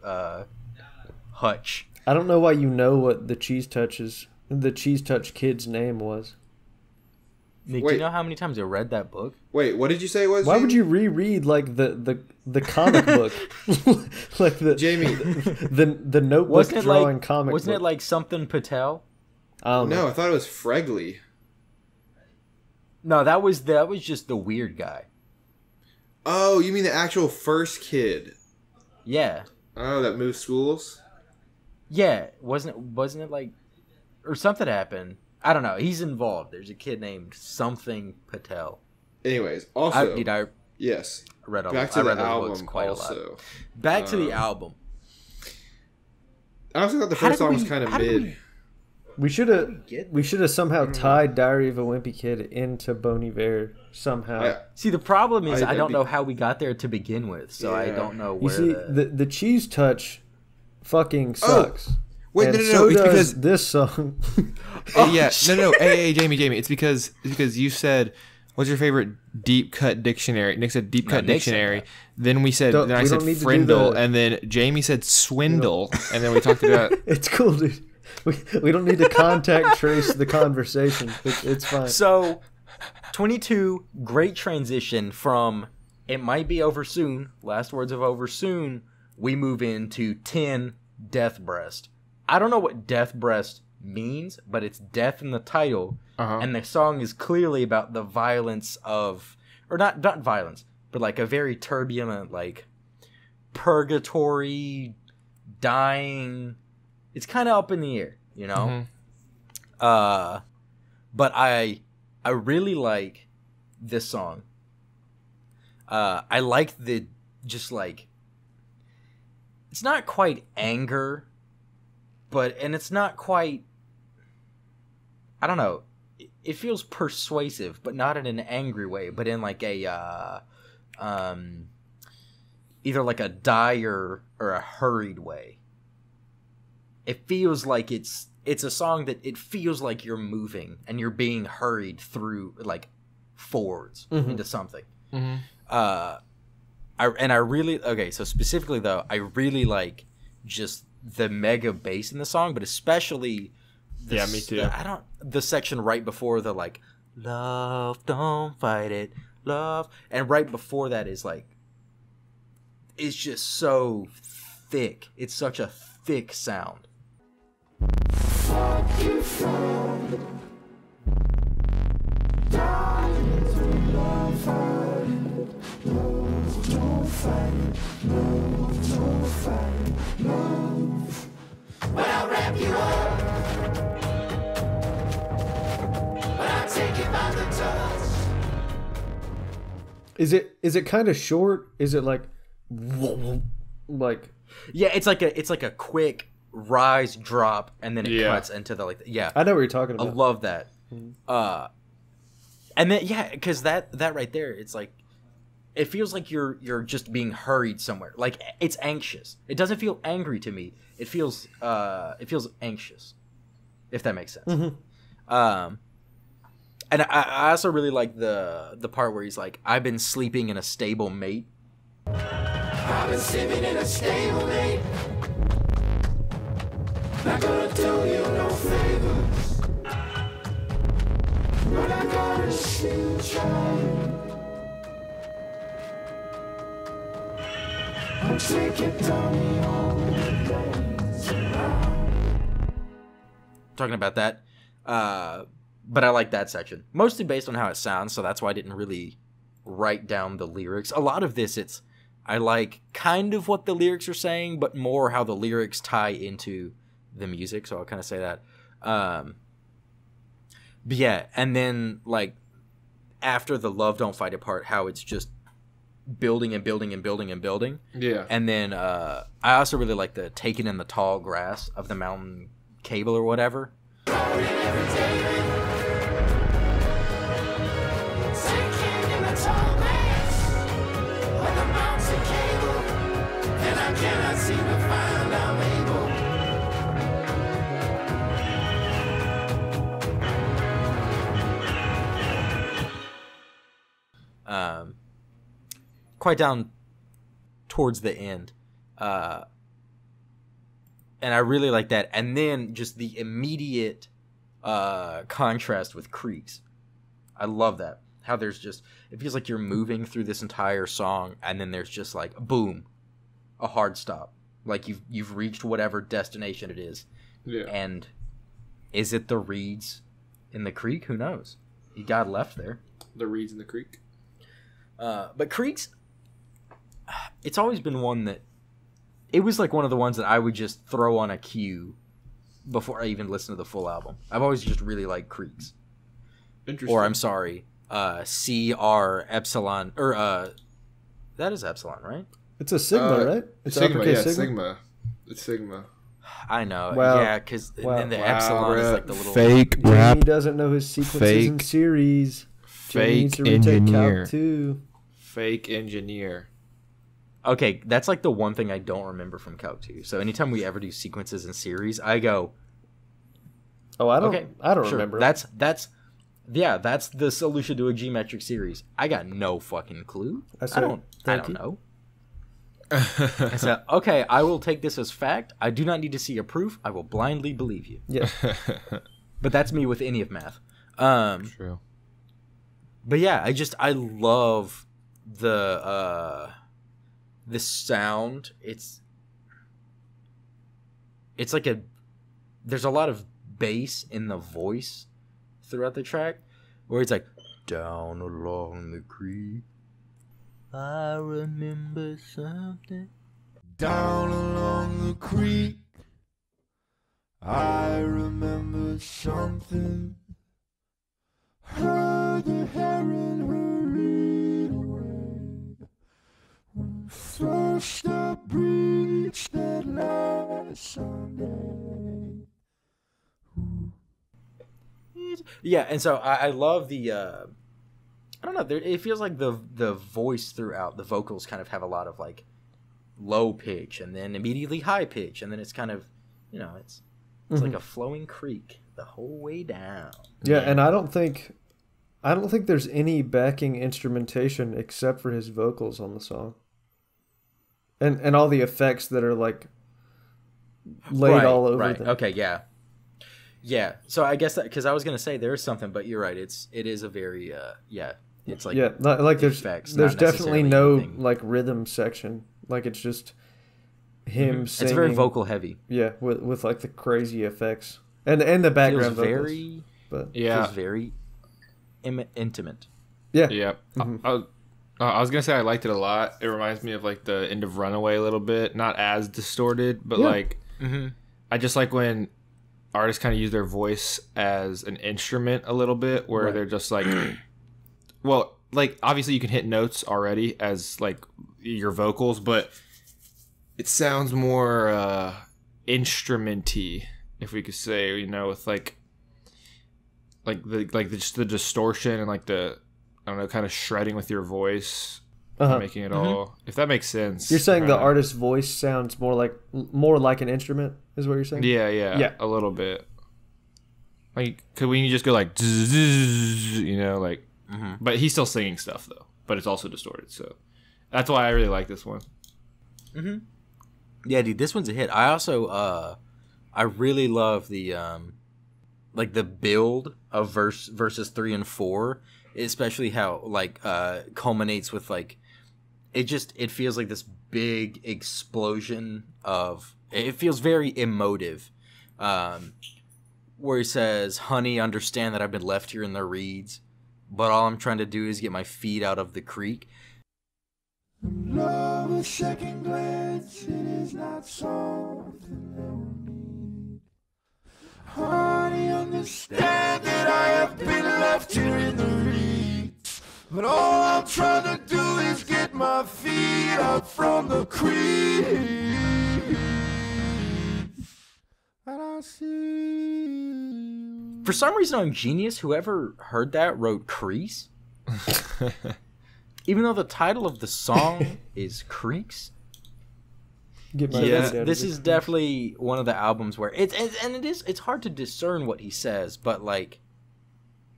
[SPEAKER 1] hutch.
[SPEAKER 2] I don't know why you know what the cheese touch kid's name was.
[SPEAKER 1] Nick, do
[SPEAKER 3] Wait.
[SPEAKER 1] you know how many times I read that book?
[SPEAKER 3] Wait, what did you say it was?
[SPEAKER 2] Why would
[SPEAKER 3] Jamie?
[SPEAKER 2] you reread like the comic book, like the
[SPEAKER 3] Jamie?
[SPEAKER 2] the notebook
[SPEAKER 1] Wasn't it
[SPEAKER 2] drawing
[SPEAKER 1] like
[SPEAKER 2] comic?
[SPEAKER 1] wasn't it
[SPEAKER 2] book?
[SPEAKER 1] like something Patel?
[SPEAKER 2] I don't know.
[SPEAKER 3] No, I thought it was Fregley.
[SPEAKER 1] No, that was just the weird guy.
[SPEAKER 3] Oh, you mean the actual first kid?
[SPEAKER 1] Yeah.
[SPEAKER 3] Oh, that moved schools?
[SPEAKER 1] Yeah, wasn't it like, or something happened? I don't know. He's involved. There's a kid named something Patel.
[SPEAKER 3] Anyways, also,
[SPEAKER 1] I
[SPEAKER 3] yes.
[SPEAKER 1] read all.
[SPEAKER 3] Back
[SPEAKER 1] I
[SPEAKER 3] to
[SPEAKER 1] read
[SPEAKER 3] the
[SPEAKER 1] those books
[SPEAKER 3] album
[SPEAKER 1] quite a
[SPEAKER 3] also.
[SPEAKER 1] lot. Back to the album.
[SPEAKER 3] I also thought the
[SPEAKER 1] How
[SPEAKER 3] first
[SPEAKER 1] did
[SPEAKER 3] song was
[SPEAKER 1] we-
[SPEAKER 3] kind of
[SPEAKER 1] how did
[SPEAKER 3] mid.
[SPEAKER 2] We should have somehow tied Diary of a Wimpy Kid into Bon Iver somehow.
[SPEAKER 1] See, the problem is I
[SPEAKER 3] that'd
[SPEAKER 1] don't
[SPEAKER 3] be-
[SPEAKER 1] know how we got there to begin with, so I
[SPEAKER 3] Yeah.
[SPEAKER 1] don't know
[SPEAKER 2] You
[SPEAKER 1] where.
[SPEAKER 2] see, the cheese touch fucking
[SPEAKER 3] Oh.
[SPEAKER 2] sucks.
[SPEAKER 3] Wait,
[SPEAKER 2] and
[SPEAKER 3] no,
[SPEAKER 2] so
[SPEAKER 3] it's
[SPEAKER 2] does
[SPEAKER 3] because
[SPEAKER 2] this song.
[SPEAKER 3] yeah, no, hey, Jamie, it's because you said, "What's your favorite deep cut dictionary?" Nick said deep cut
[SPEAKER 1] Nick said
[SPEAKER 3] dictionary.
[SPEAKER 1] that.
[SPEAKER 3] Then we said,
[SPEAKER 2] Don't-
[SPEAKER 3] then I
[SPEAKER 2] we
[SPEAKER 3] said
[SPEAKER 2] don't need to do
[SPEAKER 3] frindle,
[SPEAKER 2] the-
[SPEAKER 3] and then Jamie said swindle, and then we talked about.
[SPEAKER 2] It's cool, dude. We don't need to contact trace the conversation. It's fine.
[SPEAKER 1] So, 22, great transition from it might be over soon, last words of over soon, we move into 10, Death Breast. I don't know what Death Breast means, but it's death in the title, and the song is clearly about the violence of, or not violence, but like a very turbulent, like, purgatory, dying. It's kind of up in the air, you know? But I really like this song. I like the, just like, it's not quite anger, and it's not quite, I don't know, it feels persuasive, but not in an angry way, but in like a, either like a dire or a hurried way. It feels like it's a song that it feels like you're moving and you're being hurried through, like, forwards into something. I really, okay, so specifically though, I really like just the mega bass in the song, but especially
[SPEAKER 3] Yeah, me too.
[SPEAKER 1] the section right before the, like, love, don't fight it, love, and right before that is like, it's just so thick. It's such a thick sound.
[SPEAKER 2] Is it kind of short? Is it like
[SPEAKER 1] Yeah, it's like a quick rise drop and then it
[SPEAKER 3] Yeah.
[SPEAKER 1] cuts into the, like, yeah.
[SPEAKER 2] I know what you're talking
[SPEAKER 1] I
[SPEAKER 2] about.
[SPEAKER 1] love that. And then yeah, because that right there, it's like it feels like you're just being hurried somewhere. Like, it's anxious. It doesn't feel angry to me. It feels anxious, if that makes sense. And I also really like the part where he's like, I've been sleeping in a stable mate.
[SPEAKER 5] I've been sleeping in a stable, mate. Not gonna do you no favors, but I gotta shoot you. I'm taking down the old days.
[SPEAKER 1] Talking about that. But I like that section. Mostly based on how it sounds, so that's why I didn't really write down the lyrics. A lot of this, I like kind of what the lyrics are saying, but more how the lyrics tie into the music, so I'll kind of say that. But yeah, and then, like, after the love don't fight it part, how it's just building and building and building and building.
[SPEAKER 3] Yeah.
[SPEAKER 1] And then I also really like the taking in the tall grass of the mountain cable or whatever. Quite down towards the end. And I really like that. And then just the immediate contrast with Creeks. I love that. How there's just, it feels like you're moving through this entire song, and then there's just like, boom, a hard stop. Like you've reached whatever destination it is.
[SPEAKER 3] Yeah.
[SPEAKER 1] And is it the reeds in the creek? Who knows? He got left there.
[SPEAKER 3] The reeds in the creek.
[SPEAKER 1] But Creeks, it's always been one that, it was like one of the ones that I would just throw on a queue before I even listen to the full album. I've always just really liked Creeks.
[SPEAKER 3] Interesting.
[SPEAKER 1] Or I'm sorry, CR Epsilon, or that is Epsilon, right?
[SPEAKER 2] It's a Sigma, right? It's
[SPEAKER 3] Sigma,
[SPEAKER 2] uppercase
[SPEAKER 3] yeah,
[SPEAKER 2] Sigma.
[SPEAKER 3] Sigma. It's Sigma.
[SPEAKER 1] I know,
[SPEAKER 2] Wow.
[SPEAKER 1] yeah, because
[SPEAKER 2] Wow.
[SPEAKER 1] then the
[SPEAKER 3] Wow,
[SPEAKER 1] Epsilon is
[SPEAKER 3] bro.
[SPEAKER 1] like the little
[SPEAKER 3] Fake
[SPEAKER 2] Jamie
[SPEAKER 3] rap.
[SPEAKER 2] doesn't know his sequences in
[SPEAKER 3] Fake-
[SPEAKER 2] series. Jamie needs
[SPEAKER 3] Fake
[SPEAKER 2] to retake
[SPEAKER 3] engineer.
[SPEAKER 2] Calc 2.
[SPEAKER 3] Fake engineer.
[SPEAKER 1] Okay, that's like the one thing I don't remember from Calc 2. So anytime we ever do sequences in series, I go,
[SPEAKER 2] Oh, I don't.
[SPEAKER 1] okay,
[SPEAKER 2] I don't
[SPEAKER 1] sure,
[SPEAKER 2] remember.
[SPEAKER 1] That's the solution to a geometric series. I got no fucking clue. I
[SPEAKER 2] said,
[SPEAKER 1] don't
[SPEAKER 2] thank you.
[SPEAKER 1] know. I said, okay, I will take this as fact. I do not need to see a proof. I will blindly believe you.
[SPEAKER 2] Yeah.
[SPEAKER 1] But that's me with any of math.
[SPEAKER 3] True.
[SPEAKER 1] But yeah, I love the sound. It's like there's a lot of bass in the voice throughout the track, where it's like, down along the creek, I remember something.
[SPEAKER 5] Down along the creek, I remember something. Heard the heron hurried away when first I breached that last Sunday.
[SPEAKER 1] Yeah, and so I love the I don't know, it feels like the voice throughout the vocals kind of have a lot of like low pitch and then immediately high pitch, and then it's kind of, it's like a flowing creek the whole way down.
[SPEAKER 2] Yeah, and I don't think there's any backing instrumentation except for his vocals on the song. And all the effects that are like laid all over them.
[SPEAKER 1] Okay, yeah. Yeah. So I guess that, cuz I was going to say there is something, but you're right. It is a very it's like,
[SPEAKER 2] yeah, like there's
[SPEAKER 1] effects,
[SPEAKER 2] there's
[SPEAKER 1] not
[SPEAKER 2] definitely
[SPEAKER 1] necessarily
[SPEAKER 2] no
[SPEAKER 1] anything.
[SPEAKER 2] like rhythm section. Like it's just him singing.
[SPEAKER 1] It's very vocal heavy.
[SPEAKER 2] Yeah, with like the crazy effects and the background
[SPEAKER 1] Feels
[SPEAKER 2] vocals.
[SPEAKER 1] very
[SPEAKER 2] But
[SPEAKER 3] Yeah.
[SPEAKER 1] feels very intimate.
[SPEAKER 2] yeah,
[SPEAKER 3] Yeah. I was gonna say I liked it a lot. It reminds me of like the end of Runaway a little bit, not as distorted, but
[SPEAKER 2] Yeah.
[SPEAKER 3] like I just like when artists kind of use their voice as an instrument a little bit, where
[SPEAKER 2] Right.
[SPEAKER 3] they're just like, well, like obviously you can hit notes already as like your vocals, but it sounds more instrumenty, if we could say, with like just the distortion and like the, I don't know, kind of shredding with your voice, making it all, if that makes sense.
[SPEAKER 2] You're saying the artist's voice sounds more like an instrument, is what you're saying?
[SPEAKER 3] Yeah, a little bit. Like, could we just go like, like, but he's still singing stuff though, but it's also distorted, so that's why I really like this one.
[SPEAKER 1] Yeah, dude, this one's a hit. I also I really love the like the build of verses 3 and 4, especially how like culminates with like it feels like this big explosion of, it feels very emotive, where he says, honey, understand that I've been left here in the reeds, but all I'm trying to do is get my feet out of the creek.
[SPEAKER 5] Love a second glance, it is not something that we need. Honey, understand that I have been left here in the reeds, but all I'm trying to do is get my my feet up from the creek. And I see.
[SPEAKER 1] For some reason on Genius, whoever heard that wrote Crease. Even though the title of the song is Creeks. This is definitely one of the albums where it's hard to discern what he says, but like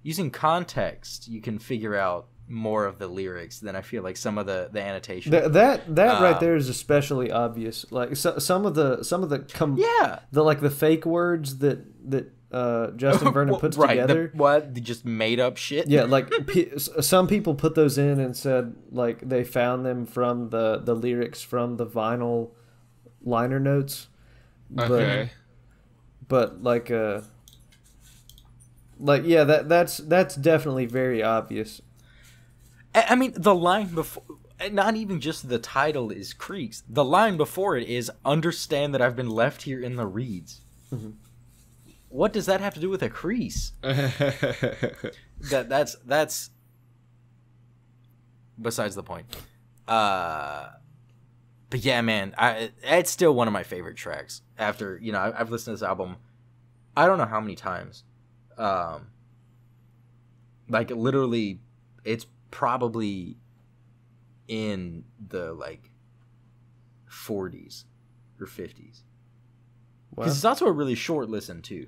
[SPEAKER 1] using context, you can figure out more of the lyrics than I feel like some of the annotation.
[SPEAKER 2] That right there is especially obvious. Like some of the the fake words that Justin Vernon puts together.
[SPEAKER 1] They just made up shit.
[SPEAKER 2] Yeah, like some people put those in and said like they found them from the lyrics from the vinyl liner notes.
[SPEAKER 3] Okay.
[SPEAKER 2] But that's definitely very obvious.
[SPEAKER 1] I mean, the line before, not even just the title is Creeks. The line before it is, understand that I've been left here in the reeds. Mm-hmm. What does that have to do with a crease? That's besides the point. But yeah, man, it's still one of my favorite tracks. After, I've listened to this album, I don't know how many times. Like, literally, it's probably in the, 40s or 50s. Because it's also a really short listen, too.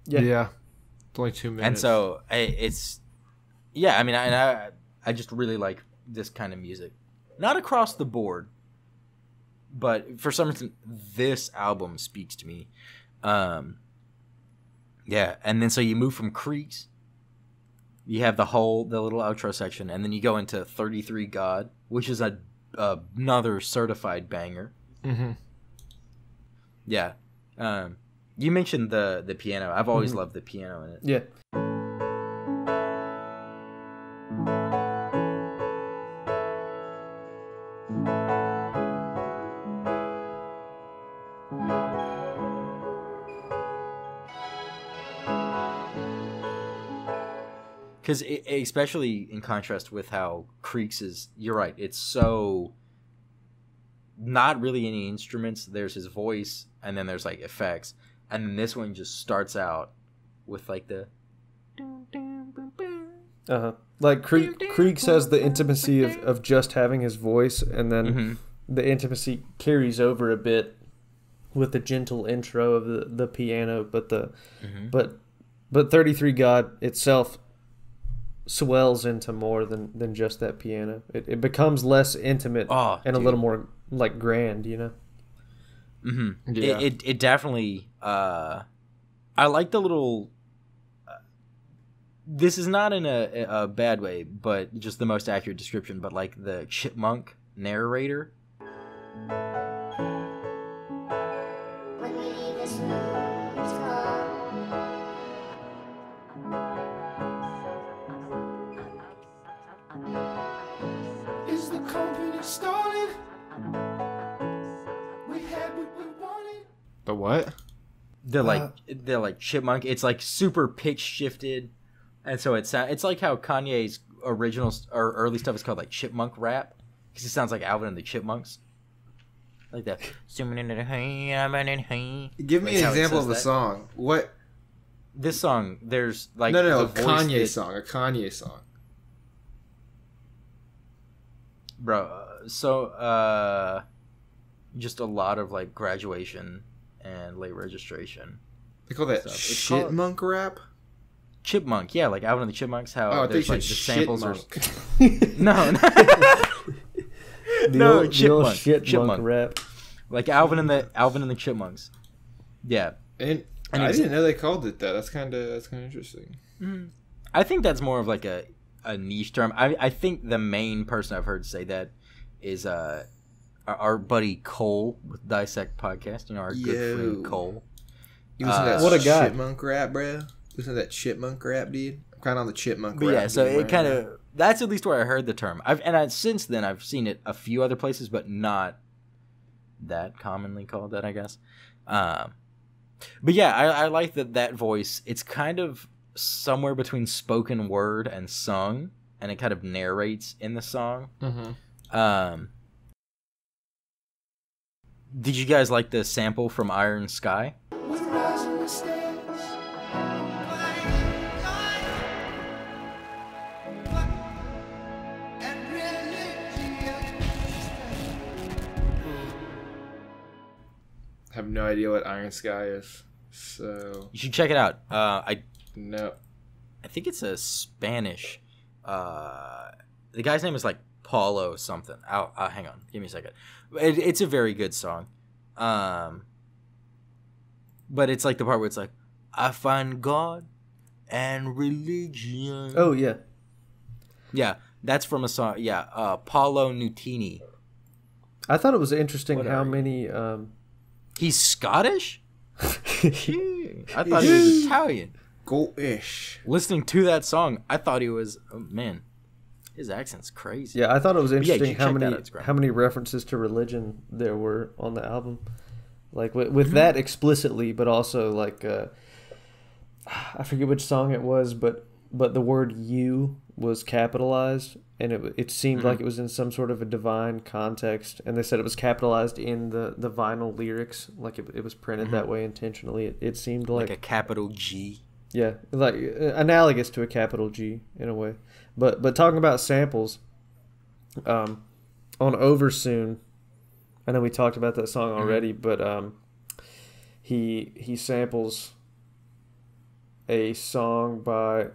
[SPEAKER 3] Yeah. It's only 2 minutes.
[SPEAKER 1] And so, it's... Yeah, I mean, I just really like this kind of music. Not across the board. But for some reason, this album speaks to me. Yeah, and then so you move from Creeks. You have the little outro section, and then you go into 33 God, which is another certified banger.
[SPEAKER 3] Mm-hmm.
[SPEAKER 1] Yeah. You mentioned the piano. I've always loved the piano in it.
[SPEAKER 2] Yeah.
[SPEAKER 1] Because especially in contrast with how Creeks is, you're right, it's so not really any instruments. There's his voice, and then there's effects, and then this one just starts out with the
[SPEAKER 2] like Creeks has the intimacy of just having his voice, and then the intimacy carries over a bit with the gentle intro of the piano, but but 33 God itself swells into more than just that piano. It becomes less intimate and a little more grand,
[SPEAKER 1] Mm-hmm. Yeah. It definitely. I like the little. This is not in a bad way, but just the most accurate description. But the chipmunk narrator.
[SPEAKER 4] When we leave this room, it's cold.
[SPEAKER 5] Is the company stalling? We had what we wanted.
[SPEAKER 3] The what?
[SPEAKER 1] They're chipmunk. It's super pitch shifted, and so it's like how Kanye's original or early stuff is called chipmunk rap, because it sounds like Alvin and the Chipmunks. Like that.
[SPEAKER 3] Give me an example of the song. What?
[SPEAKER 1] This song, there's
[SPEAKER 3] No, a Kanye song. A Kanye song.
[SPEAKER 1] Bro, so just a lot of graduation and late registration.
[SPEAKER 3] They call that chipmunk rap?
[SPEAKER 1] Chipmunk, yeah, like Alvin and the Chipmunks, how there's the samples are No, chipmunk
[SPEAKER 2] rap.
[SPEAKER 1] Like Alvin and the Chipmunks. Yeah.
[SPEAKER 3] And I didn't know they called it that. That's kind of interesting.
[SPEAKER 1] Mm-hmm. I think that's more of a niche term. I think the main person I've heard say that is our buddy Cole with Dissect Podcast. Our good friend Cole.
[SPEAKER 3] You listen to that
[SPEAKER 2] what a guy.
[SPEAKER 3] chipmunk rap, bro? Listen to that chipmunk rap, dude? I'm kind of on the chipmunk
[SPEAKER 1] but
[SPEAKER 3] rap.
[SPEAKER 1] Yeah, so it kind of... That's at least where I heard the term. Since then, I've seen it a few other places, but not that commonly called that, I guess. But yeah, I like that voice. It's kind of somewhere between spoken word and sung, and it kind of narrates in the song.
[SPEAKER 3] Mm-hmm.
[SPEAKER 1] Did you guys like the sample from Iron Sky?
[SPEAKER 5] With rising mistakes.
[SPEAKER 3] I have no idea what Iron Sky is. So
[SPEAKER 1] You should check it out.
[SPEAKER 3] no.
[SPEAKER 1] I think it's a Spanish. The guy's name is like Paulo something. Hang on, give me a second. It's a very good song. But it's like the part where it's like, I find God and religion.
[SPEAKER 2] Oh yeah.
[SPEAKER 1] Yeah, that's from a song. Yeah, Paulo Nutini.
[SPEAKER 2] I thought it was interesting
[SPEAKER 1] What
[SPEAKER 2] how
[SPEAKER 1] are you?
[SPEAKER 2] many.
[SPEAKER 1] He's Scottish? Gee, I thought he was Italian.
[SPEAKER 3] Go-ish.
[SPEAKER 1] Listening to that song, I thought he was, man, his accent's crazy.
[SPEAKER 2] Yeah, I thought it was
[SPEAKER 1] Yeah, you
[SPEAKER 2] interesting
[SPEAKER 1] should check that out, it's great.
[SPEAKER 2] how many references to religion there were on the album, like with that explicitly, but also like I forget which song it was, but the word "you" was capitalized, and it seemed like it was in some sort of a divine context, and they said it was capitalized in the vinyl lyrics, like it was printed that way intentionally. It seemed
[SPEAKER 1] Like a capital G.
[SPEAKER 2] yeah, like analogous to a capital G in a way. But talking about samples, on Over Soon, I know we talked about that song already, but he samples a song by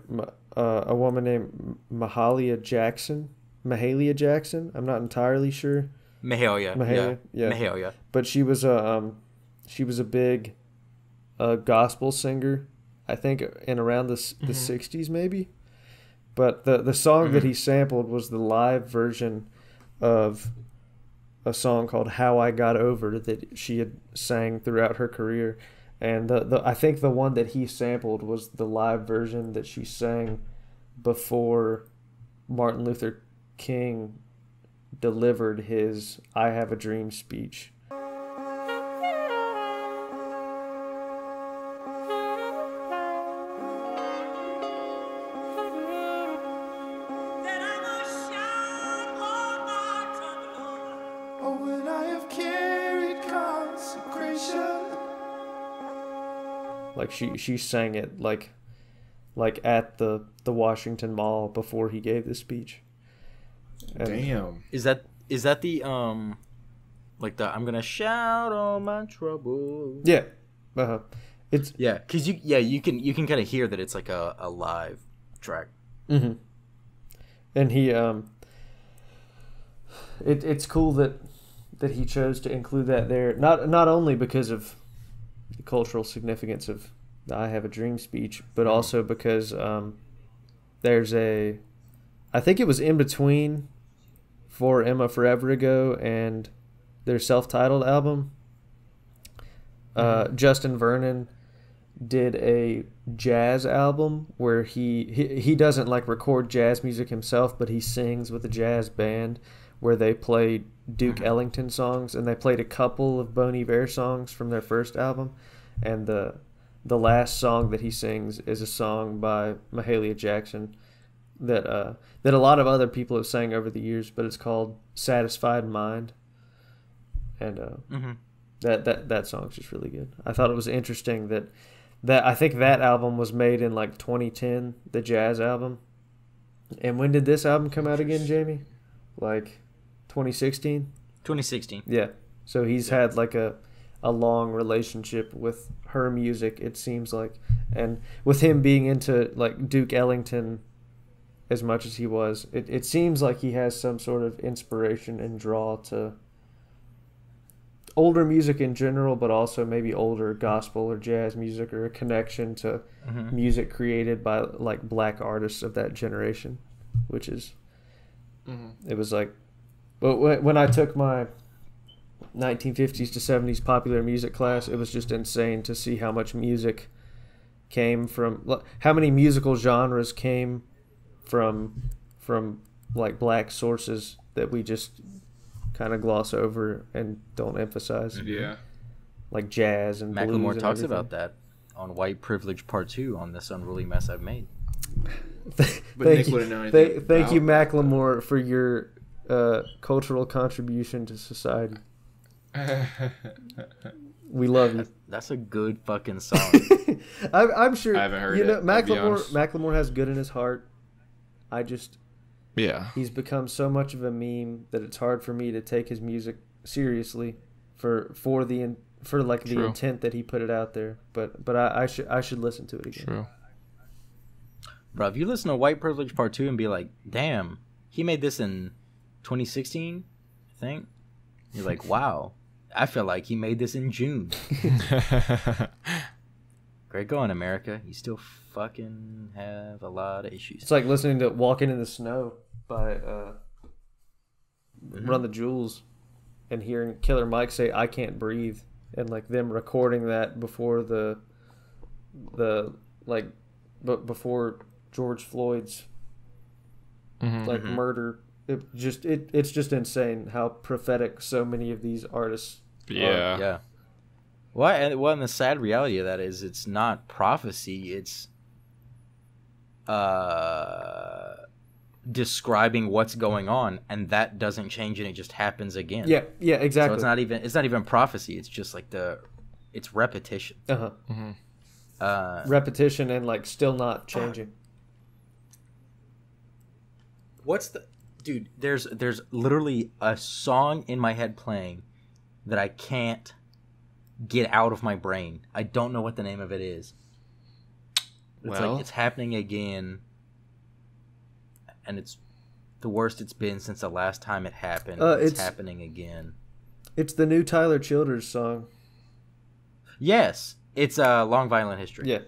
[SPEAKER 2] a woman named Mahalia Jackson. I'm not entirely sure.
[SPEAKER 1] Mahalia.
[SPEAKER 2] Yeah.
[SPEAKER 1] Mahalia.
[SPEAKER 2] But she was a big gospel singer, I think, in around the 60s maybe. But the song that he sampled was the live version of a song called How I Got Over that she had sang throughout her career. And I think the one that he sampled was the live version that she sang before Martin Luther King delivered his I Have a Dream speech.
[SPEAKER 5] Oh, when I have carried consecration.
[SPEAKER 2] Like she sang it like at the Washington Mall before he gave the speech. And
[SPEAKER 3] Damn.
[SPEAKER 1] Is that the like the I'm gonna shout all my trouble?
[SPEAKER 2] yeah, it's
[SPEAKER 1] Yeah, cause you can kind of hear that it's like a live track.
[SPEAKER 2] and he it's cool that he chose to include that there, not only because of the cultural significance of the I Have a Dream speech, but also because there's I think it was in between For Emma Forever Ago and their self-titled album. Justin Vernon did a jazz album where he doesn't like record jazz music himself, but he sings with a jazz band where they play Duke Ellington songs, and they played a couple of Bon Iver songs from their first album, and the last song that he sings is a song by Mahalia Jackson that a lot of other people have sang over the years, but it's called Satisfied Mind, and that song's just really good. I thought it was interesting that I think that album was made in like 2010, the jazz album. And when did this album come out again, Jamie? Like 2016?
[SPEAKER 1] 2016.
[SPEAKER 2] Yeah. So he's had like a long relationship with her music, it seems like. And with him being into like Duke Ellington as much as he was, it seems like he has some sort of inspiration and draw to older music in general, but also maybe older gospel or jazz music, or a connection to music created by like black artists of that generation, which is it was like, but when I took my 1950s to 70s popular music class, it was just insane to see how much music came from, how many musical genres came from like black sources that we just kind of gloss over and don't emphasize.
[SPEAKER 3] Yeah.
[SPEAKER 2] Like jazz and blues.
[SPEAKER 1] Macklemore
[SPEAKER 2] and
[SPEAKER 1] talks
[SPEAKER 2] everything.
[SPEAKER 1] about that on White Privilege Part 2 on This Unruly Mess I've Made.
[SPEAKER 3] But Nick wouldn't know anything
[SPEAKER 2] Thank you,
[SPEAKER 3] about that.
[SPEAKER 2] Macklemore, for your cultural contribution to society. We love you.
[SPEAKER 1] That's a good fucking song.
[SPEAKER 2] I'm sure.
[SPEAKER 3] I haven't heard
[SPEAKER 2] you know,
[SPEAKER 3] it, I'll be honest.
[SPEAKER 2] Macklemore has good in his heart.
[SPEAKER 3] Yeah.
[SPEAKER 2] He's become so much of a meme that it's hard for me to take his music seriously for the intent that he put it out there. But I should listen to it again.
[SPEAKER 3] True.
[SPEAKER 1] Bro, if you listen to White Privilege Part 2 and be like, damn, he made this in 2016, I think. You're like, wow, I feel like he made this in June. Great going, America. You still fucking have a lot of issues.
[SPEAKER 2] It's like listening to Walking in the Snow by Run the Jewels and hearing Killer Mike say I can't breathe, and like them recording that before before George Floyd's murder. It's just insane how prophetic so many of these artists are.
[SPEAKER 1] Yeah. Well, and the sad reality of that is it's not prophecy, it's describing what's going on, and that doesn't change and it just happens again.
[SPEAKER 2] Yeah, exactly.
[SPEAKER 1] So it's not even prophecy, it's just like it's repetition.
[SPEAKER 2] Repetition and like still not changing.
[SPEAKER 1] Dude, there's literally a song in my head playing that I can't get out of my brain. I don't know what the name of it is. It's like it's happening again, and it's the worst it's been since the last time it happened. It's happening again.
[SPEAKER 2] It's the new Tyler Childers song.
[SPEAKER 1] Yes, it's Long Violent History.
[SPEAKER 2] Yeah.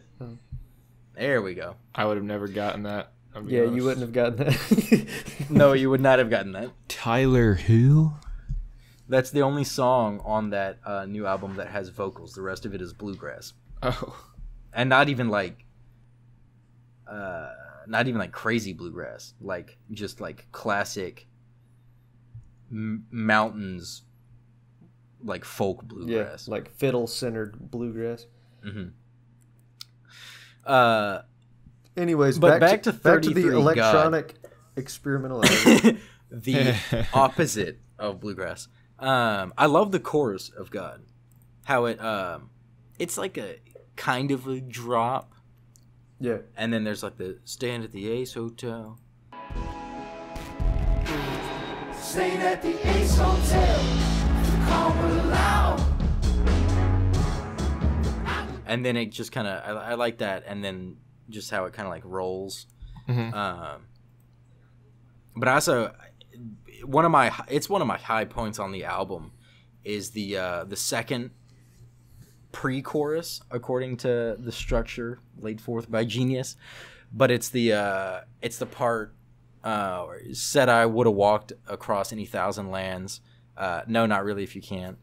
[SPEAKER 1] There we go.
[SPEAKER 3] I would have never gotten that.
[SPEAKER 2] Yeah, you wouldn't have gotten that.
[SPEAKER 1] No, you would not have gotten that.
[SPEAKER 3] Tyler who?
[SPEAKER 1] That's the only song on that new album that has vocals. The rest of it is bluegrass.
[SPEAKER 3] Oh.
[SPEAKER 1] And not even like crazy bluegrass. Like just like classic mountains, like folk bluegrass.
[SPEAKER 2] Yeah, like fiddle-centered bluegrass.
[SPEAKER 1] Mm-hmm.
[SPEAKER 2] Anyways,
[SPEAKER 1] but
[SPEAKER 2] back to the electronic
[SPEAKER 1] God.
[SPEAKER 2] Experimental album.
[SPEAKER 1] The opposite of bluegrass. I love the chorus of God. How it's like a kind of a drop.
[SPEAKER 2] Yeah.
[SPEAKER 1] And then there's like the stand at the Ace Hotel.
[SPEAKER 5] Staying at the Ace Hotel. Call loud.
[SPEAKER 1] And then it just kind of I like that, and then just how it kind of like rolls.
[SPEAKER 3] Mm-hmm.
[SPEAKER 1] But also one of my high points on the album is the second pre-chorus, according to the structure laid forth by Genius. But it's the part said I would have walked across any thousand lands. No, not really if you can't.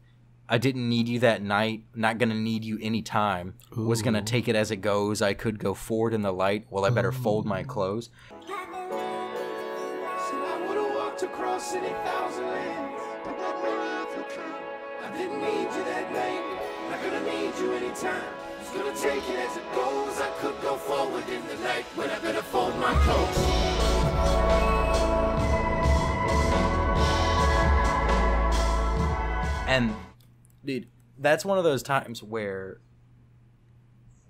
[SPEAKER 1] I didn't need you that night, not gonna need you anytime. Ooh. Was gonna take it as it goes. I could go forward in the light. Well, I better fold my clothes.
[SPEAKER 5] Said I would have walked across any thousand lands. I didn't need you that night, not gonna need you anytime. Was gonna take it as it goes. I could go forward in the light, but I better fold my clothes.
[SPEAKER 1] And dude, that's one of those times where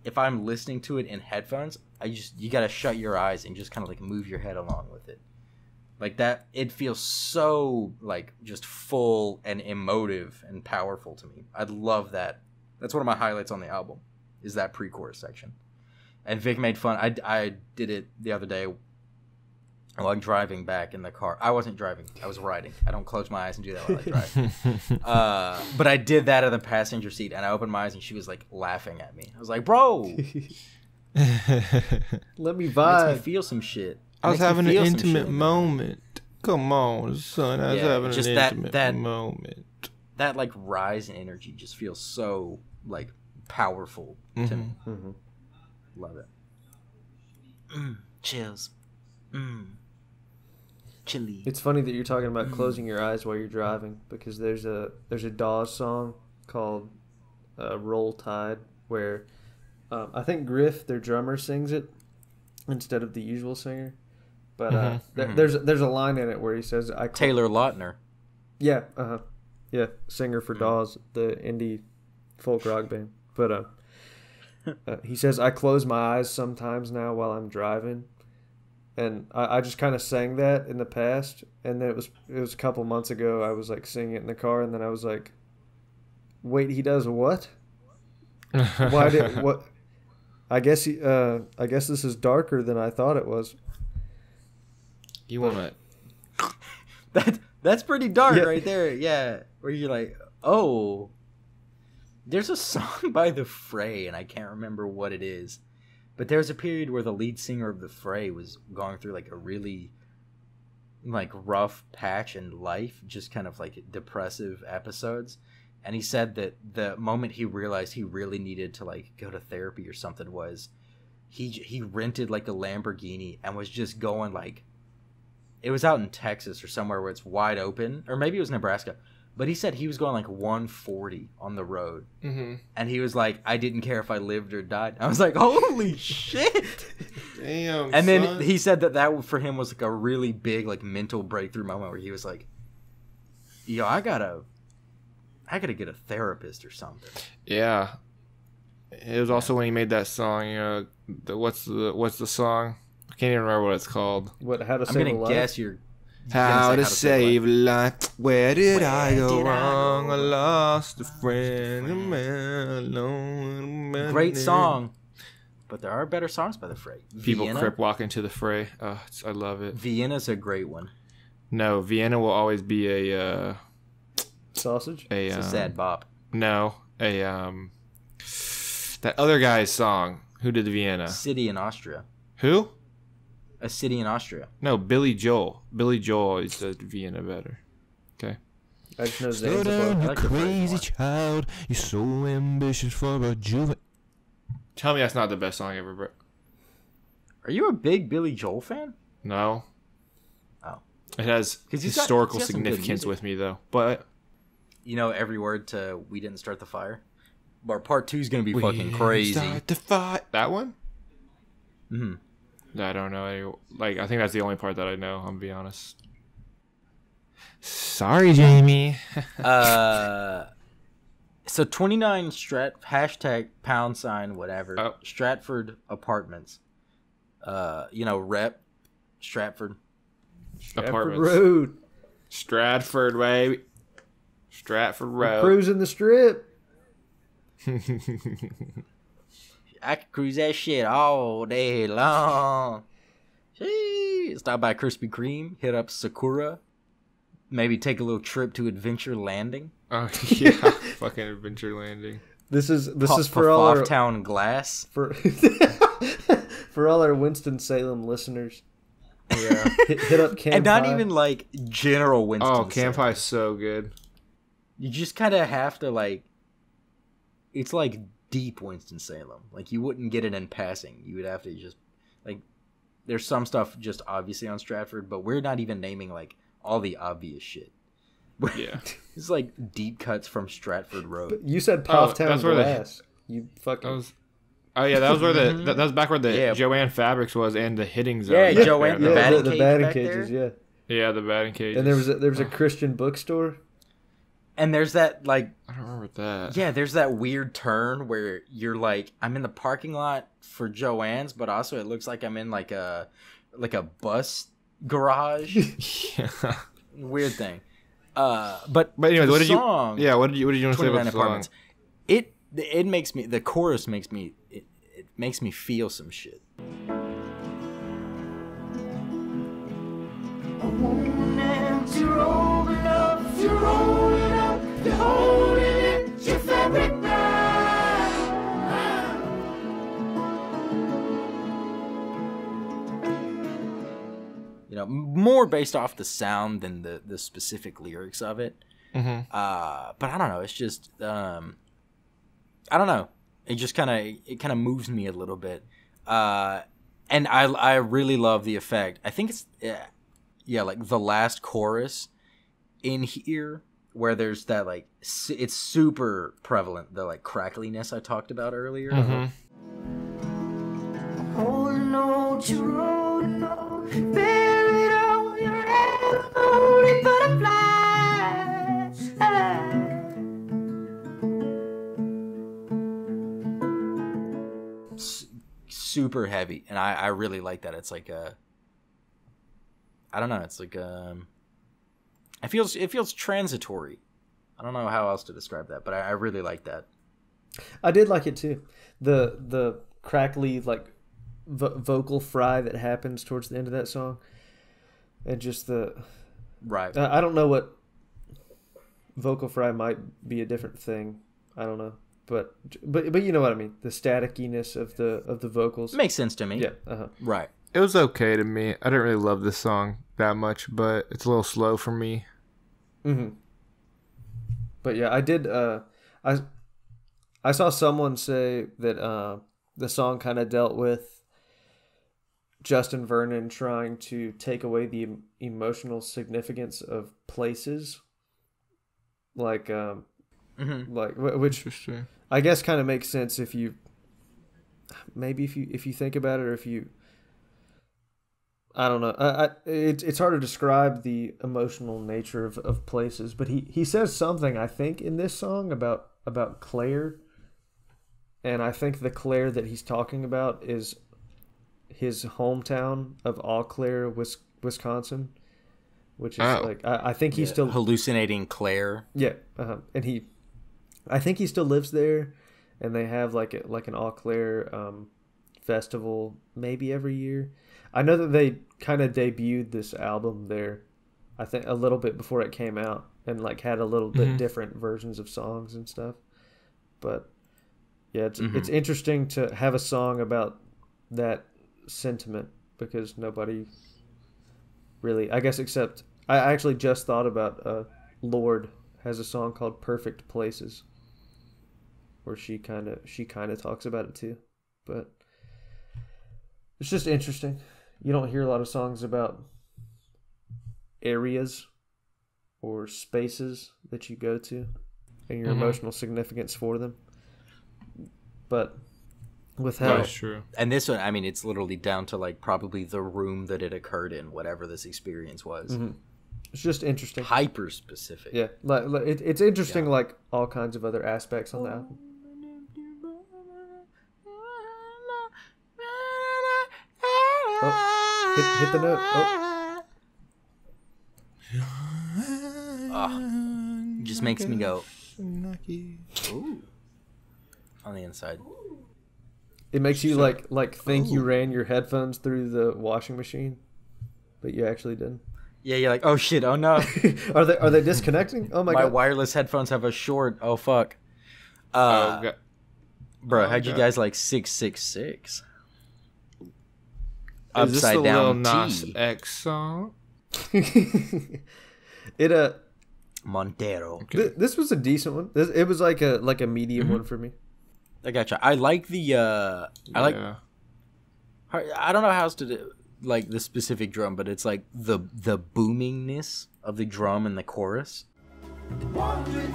[SPEAKER 1] if I'm listening to it in headphones, you gotta shut your eyes and just kind of like move your head along with it. Like that, it feels so like just full and emotive and powerful to me. I love that. That's one of my highlights on the album, is that pre-chorus section. And Vic made fun. I did it the other day while I'm driving back in the car. I wasn't driving. I was riding. I don't close my eyes and do that while I drive. But I did that in the passenger seat, and I opened my eyes, and she was, like, laughing at me. I was like, bro.
[SPEAKER 2] Let me vibe.
[SPEAKER 1] Makes me feel some shit.
[SPEAKER 3] I was having an intimate moment. Come on, son. I was having an intimate moment.
[SPEAKER 1] That, like, rise in energy just feels so, like, powerful to me. Mm-hmm. Love it. Chills. Chilly.
[SPEAKER 2] It's funny that you're talking about closing your eyes while you're driving, because there's a Dawes song called Roll Tide where I think Griff, their drummer, sings it instead of the usual singer, But there's a line in it where he says,
[SPEAKER 1] Taylor Lautner.
[SPEAKER 2] Yeah, yeah, singer for Dawes, the indie folk rock band. But he says, I close my eyes sometimes now while I'm driving. And I just kind of sang that in the past, and then it was a couple months ago. I was like singing it in the car, and then I was like, "Wait, he does what? Why did what? I guess this is darker than I thought it was."
[SPEAKER 3] You want
[SPEAKER 1] That's pretty dark right there. Yeah, where you're like, oh, there's a song by The Fray, and I can't remember what it is. But there was a period where the lead singer of The Fray was going through like a really like rough patch in life, just kind of like depressive episodes. And he said that the moment he realized he really needed to like go to therapy or something was he rented like a Lamborghini and was just going like, it was out in Texas or somewhere where it's wide open, or maybe it was Nebraska. But he said he was going like 140 on the road. Mm-hmm. And he was like, I didn't care if I lived or died. I was like, holy shit.
[SPEAKER 3] Damn,
[SPEAKER 1] and then
[SPEAKER 3] son.
[SPEAKER 1] he said that for him was like a really big like mental breakthrough moment where he was like, yo, I gotta get a therapist or something.
[SPEAKER 3] Yeah. It was also when he made that song, you know, what's the song? I can't even remember what it's called.
[SPEAKER 2] How to Save a Life?
[SPEAKER 1] Guess you're...
[SPEAKER 3] How to save a life. Where did I go wrong? I lost a friend.
[SPEAKER 1] Great song. But there are better songs by The Fray.
[SPEAKER 3] People
[SPEAKER 1] Vienna?
[SPEAKER 3] crip walk into the fray. Oh, I love it.
[SPEAKER 1] Vienna's a great one.
[SPEAKER 3] No, Vienna will always be a...
[SPEAKER 2] Sausage?
[SPEAKER 1] It's a sad bop.
[SPEAKER 3] No, that other guy's song. Who did the Vienna?
[SPEAKER 1] City in Austria.
[SPEAKER 3] Who?
[SPEAKER 1] A City in Austria.
[SPEAKER 3] No, Billy Joel. Billy Joel always said Vienna better. Okay.
[SPEAKER 2] I just know
[SPEAKER 5] Slow
[SPEAKER 2] Zanzibar.
[SPEAKER 5] down, you
[SPEAKER 1] like the
[SPEAKER 5] crazy
[SPEAKER 1] first
[SPEAKER 5] child. You're so ambitious for a juvenile.
[SPEAKER 3] Tell me that's not the best song ever, bro.
[SPEAKER 1] Are you a big Billy Joel fan?
[SPEAKER 3] No.
[SPEAKER 1] Oh.
[SPEAKER 3] It has
[SPEAKER 1] he's got
[SPEAKER 3] historical
[SPEAKER 1] some good
[SPEAKER 3] significance
[SPEAKER 1] music.
[SPEAKER 3] with me, though. But
[SPEAKER 1] You know every word to We Didn't Start the Fire? But part 2 is going to be fucking crazy.
[SPEAKER 3] Start the fight. That one?
[SPEAKER 1] Mm-hmm.
[SPEAKER 3] I don't know. I think that's the only part that I know, I'm going to be honest. Sorry, Jamie.
[SPEAKER 1] So 29 hashtag # whatever.
[SPEAKER 3] Oh.
[SPEAKER 1] Stratford Apartments. Rep. Stratford.
[SPEAKER 3] Apartments.
[SPEAKER 2] Road.
[SPEAKER 3] Stratford, baby. Stratford Road.
[SPEAKER 2] Cruising the strip.
[SPEAKER 1] I could cruise that shit all day long. Stop by Krispy Kreme, hit up Sakura, maybe take a little trip to Adventure Landing.
[SPEAKER 3] Oh yeah, fucking Adventure Landing.
[SPEAKER 2] This is for all our
[SPEAKER 1] Town Glass.
[SPEAKER 2] for all our Winston-Salem listeners.
[SPEAKER 3] Yeah.
[SPEAKER 2] Hit up Camp
[SPEAKER 1] And not
[SPEAKER 2] High.
[SPEAKER 1] even like general Winston.
[SPEAKER 3] Oh, Camp High's so good.
[SPEAKER 1] You just kind of have to like. It's like deep Winston-Salem. Like you wouldn't get it in passing. You would have to just like. There's some stuff just obviously on Stratford, but we're not even naming like all the obvious shit.
[SPEAKER 3] Yeah.
[SPEAKER 1] It's like deep cuts from Stratford Road.
[SPEAKER 2] You said Pufftown
[SPEAKER 3] that's where the-
[SPEAKER 2] Glass. You fucking.
[SPEAKER 3] That was where that was back where the
[SPEAKER 1] Yeah.
[SPEAKER 3] Joanne Fabrics was and the hitting zone.
[SPEAKER 1] Yeah,
[SPEAKER 3] back
[SPEAKER 1] Joanne-
[SPEAKER 3] there.
[SPEAKER 1] the batting
[SPEAKER 2] the
[SPEAKER 1] cage
[SPEAKER 2] batting
[SPEAKER 1] back
[SPEAKER 2] cages,
[SPEAKER 1] there?
[SPEAKER 2] yeah.
[SPEAKER 3] Yeah, the batting cages.
[SPEAKER 2] And there was a Christian bookstore.
[SPEAKER 1] And there's that like
[SPEAKER 3] I don't remember that.
[SPEAKER 1] yeah, there's that weird turn where you're like, I'm in the parking lot for Joanne's, but also it looks like I'm in like a bus garage.
[SPEAKER 3] Yeah.
[SPEAKER 1] Weird thing. But
[SPEAKER 3] anyways,
[SPEAKER 1] the
[SPEAKER 3] what did
[SPEAKER 1] song,
[SPEAKER 3] you? Yeah, what did you want to say
[SPEAKER 1] 29
[SPEAKER 3] about the song?
[SPEAKER 1] Apartments. It makes me, the chorus makes me, it makes me feel some shit.
[SPEAKER 5] You're rolling up, you're rolling up, you're holding it, your fabric
[SPEAKER 1] More based off the sound than the specific lyrics of it.
[SPEAKER 3] Mm-hmm.
[SPEAKER 1] But I don't know. It's just I don't know. It just kind of moves me a little bit. And I really love the effect. I think it's like the last chorus in here where there's that like it's super prevalent, the like crackliness I talked about earlier.
[SPEAKER 5] holding on to rolling on, baby.
[SPEAKER 4] Only butterfly.
[SPEAKER 1] Super heavy, and I really like that. It's like I don't know. It's like it feels transitory. I don't know how else to describe that, but I really like that.
[SPEAKER 2] I did like it too. The crackly like vocal fry that happens towards the end of that song, and just the
[SPEAKER 1] Right.
[SPEAKER 2] I don't know what vocal fry might be a different thing. I don't know, but you know what I mean. The staticiness of the vocals
[SPEAKER 1] Makes sense to me.
[SPEAKER 2] Yeah. Uh-huh.
[SPEAKER 1] Right.
[SPEAKER 3] It was okay to me. I didn't really love this song that much, but it's a little slow for me.
[SPEAKER 2] Mm-hmm. But yeah, I did. I saw someone say that the song kind of dealt with Justin Vernon trying to take away the emotional significance of places, like which
[SPEAKER 3] Interesting.
[SPEAKER 2] I guess kind of makes sense if you think about it, or if you, I don't know. It's hard to describe the emotional nature of places, but he says something, I think, in this song about Claire, and I think the Claire that he's talking about is his hometown of Eau Claire, Wisconsin, which is like I think he's still
[SPEAKER 1] hallucinating Claire.
[SPEAKER 2] Yeah, and I think he still lives there, and they have like an Eau Claire festival maybe every year. I know that they kind of debuted this album there, I think a little bit before it came out, and like had a little bit different versions of songs and stuff. But yeah, it's interesting to have a song about that sentiment, because nobody really, I guess, except I actually just thought about Lorde has a song called Perfect Places, where she kind of talks about it too. But it's just interesting. You don't hear a lot of songs about areas or spaces that you go to and your emotional significance for them. But with how
[SPEAKER 3] That's true.
[SPEAKER 1] And this one, I mean, it's literally down to like probably the room that it occurred in, whatever this experience was.
[SPEAKER 2] it's just interesting.
[SPEAKER 1] Hyper specific.
[SPEAKER 2] Yeah, it's interesting, like all kinds of other aspects on the album. Oh, hit the note.
[SPEAKER 1] Oh, just makes me go, ooh, on the inside.
[SPEAKER 2] It makes you like think you ran your headphones through the washing machine, but you actually didn't.
[SPEAKER 1] Yeah, you're like, oh shit, oh no.
[SPEAKER 2] Are they disconnecting? Oh my
[SPEAKER 1] My
[SPEAKER 2] god.
[SPEAKER 1] wireless headphones have a short. Oh fuck.
[SPEAKER 3] God.
[SPEAKER 1] Bro, how'd you
[SPEAKER 3] God.
[SPEAKER 1] guys like 666?
[SPEAKER 3] Is this the
[SPEAKER 1] Upside
[SPEAKER 3] Lil
[SPEAKER 1] down
[SPEAKER 3] Nas
[SPEAKER 1] T.
[SPEAKER 3] X song?
[SPEAKER 2] It
[SPEAKER 1] Montero.
[SPEAKER 2] this was a decent one. It was like a medium one for me.
[SPEAKER 1] I gotcha. I like the I like
[SPEAKER 3] Yeah.
[SPEAKER 1] I don't know how else to do, like the specific drum, but it's like the boomingness of the drum in the chorus.
[SPEAKER 5] Wandering,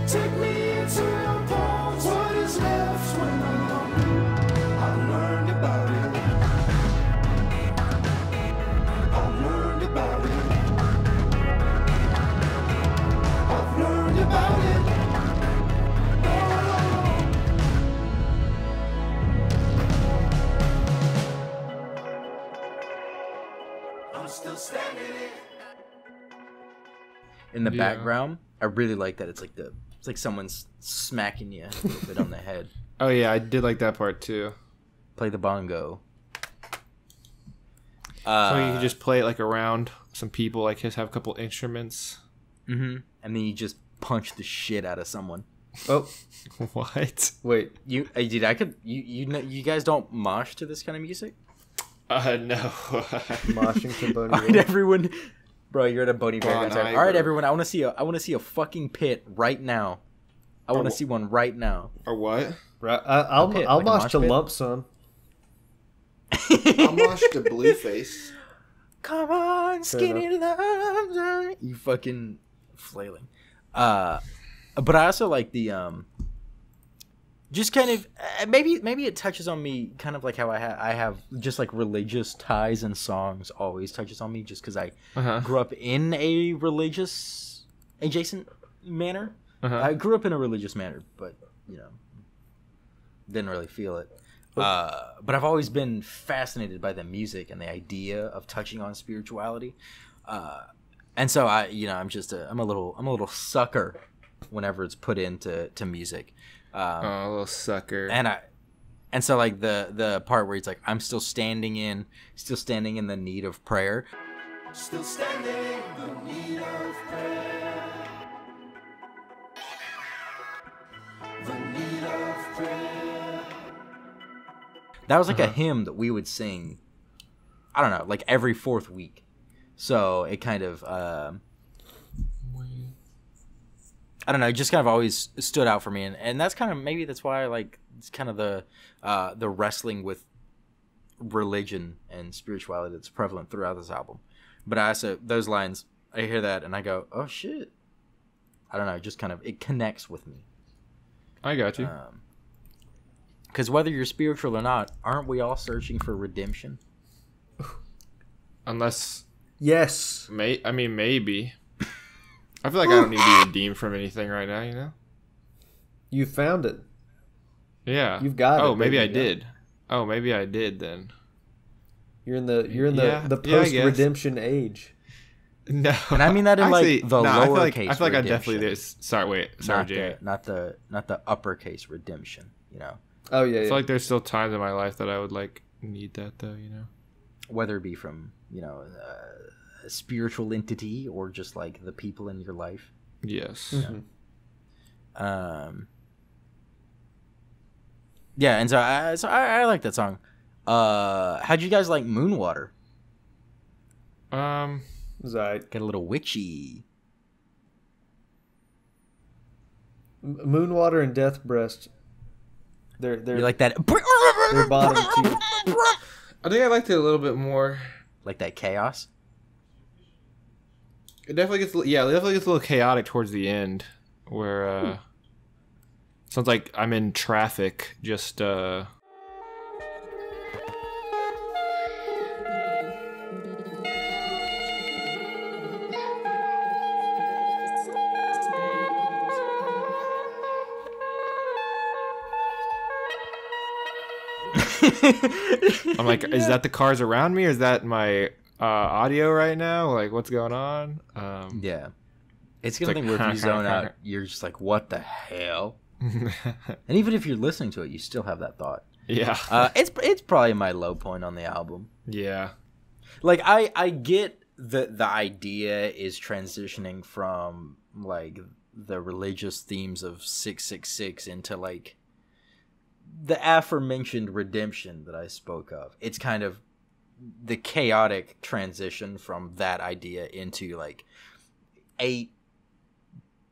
[SPEAKER 5] take me into your palms. What is left when I'm lonely? I've learned about it. I've learned about it. I've learned about it. I'm still standing here.
[SPEAKER 1] In the
[SPEAKER 3] Yeah.
[SPEAKER 1] background, I really like that. It's like someone's smacking you a little bit on the head.
[SPEAKER 3] Oh yeah, I did like that part too.
[SPEAKER 1] Play the bongo.
[SPEAKER 3] So you can just play it like around some people, like just have a couple instruments.
[SPEAKER 1] And then you just punch the shit out of someone.
[SPEAKER 2] Oh,
[SPEAKER 3] What?
[SPEAKER 2] wait.
[SPEAKER 1] Dude, I could. You know, you guys don't mosh to this kind of music.
[SPEAKER 3] No.
[SPEAKER 2] Moshing to Bon
[SPEAKER 1] All right,
[SPEAKER 2] Iver.
[SPEAKER 1] everyone. Bro, you're at a Bon Iver
[SPEAKER 3] Bon
[SPEAKER 1] concert.
[SPEAKER 3] Iver.
[SPEAKER 1] All right, everyone. I want to see a fucking pit right now. I want to see one right now.
[SPEAKER 3] Or what?
[SPEAKER 2] Right, I'll
[SPEAKER 1] pit,
[SPEAKER 2] I'll
[SPEAKER 1] like a
[SPEAKER 2] mosh
[SPEAKER 1] mosh
[SPEAKER 2] to
[SPEAKER 1] pit?
[SPEAKER 2] Lump Sum.
[SPEAKER 3] I moshed to Blueface.
[SPEAKER 1] Come on, skinny love. You fucking flailing. But I also like the just kind of maybe it touches on me kind of like how I have just like religious ties and songs always touches on me just because I grew up in a religious adjacent manner. I grew up in a religious manner, but didn't really feel it. But I've always been fascinated by the music and the idea of touching on spirituality, and so I'm a little sucker whenever it's put into music.
[SPEAKER 3] A little sucker.
[SPEAKER 1] And so like the part where it's like I'm still standing in the need of prayer.
[SPEAKER 5] Still standing in the need of prayer. The need of prayer.
[SPEAKER 1] That was like a hymn that we would sing, I don't know, like every fourth week. So it kind of, I don't know, it just kind of always stood out for me. And that's kind of, maybe that's why I like, it's kind of the wrestling with religion and spirituality that's prevalent throughout this album. But I also, those lines, I hear that and I go, oh shit. I don't know, just kind of, it connects with me.
[SPEAKER 3] I got you.
[SPEAKER 1] Because whether you're spiritual or not, aren't we all searching for redemption?
[SPEAKER 3] Unless...
[SPEAKER 2] Yes.
[SPEAKER 3] Maybe. I feel like I don't need to be redeemed from anything right now, you know?
[SPEAKER 2] You found it.
[SPEAKER 3] Yeah.
[SPEAKER 2] You've got it.
[SPEAKER 3] Oh, maybe I
[SPEAKER 2] baby.
[SPEAKER 3] did. Oh, maybe I did then.
[SPEAKER 2] You're in the post-redemption age.
[SPEAKER 3] No.
[SPEAKER 1] And I mean that in
[SPEAKER 3] actually,
[SPEAKER 1] like the lowercase
[SPEAKER 3] I feel like I
[SPEAKER 1] redemption.
[SPEAKER 3] definitely did. Sorry, Jay.
[SPEAKER 1] Not the uppercase redemption, you know?
[SPEAKER 2] Oh, yeah,
[SPEAKER 3] I feel like there's still times in my life that I would like need that though, you know?
[SPEAKER 1] Whether it be from, a spiritual entity or just like the people in your life.
[SPEAKER 3] Yes.
[SPEAKER 2] Mm-hmm.
[SPEAKER 1] Yeah, and so I like that song. How'd you guys like Moonwater?
[SPEAKER 2] Right.
[SPEAKER 1] Get a little witchy.
[SPEAKER 2] Moonwater and Death Breast. They're
[SPEAKER 1] You like that?
[SPEAKER 2] they're bottom two.
[SPEAKER 3] I think I liked it a little bit more.
[SPEAKER 1] Like that chaos?
[SPEAKER 3] It definitely gets a little chaotic towards the end, where sounds like I'm in traffic. Just I'm like, is that the cars around me, or is that my audio right now? Like, what's going on?
[SPEAKER 1] Yeah. It's gonna
[SPEAKER 3] like,
[SPEAKER 1] think where if you zone out, you're just like, what the hell? And even if you're listening to it, you still have that thought.
[SPEAKER 3] Yeah.
[SPEAKER 1] It's probably my low point on the album.
[SPEAKER 3] Yeah.
[SPEAKER 1] Like I get the idea is transitioning from like the religious themes of 666 into like the aforementioned redemption that I spoke of. It's kind of the chaotic transition from that idea into like 8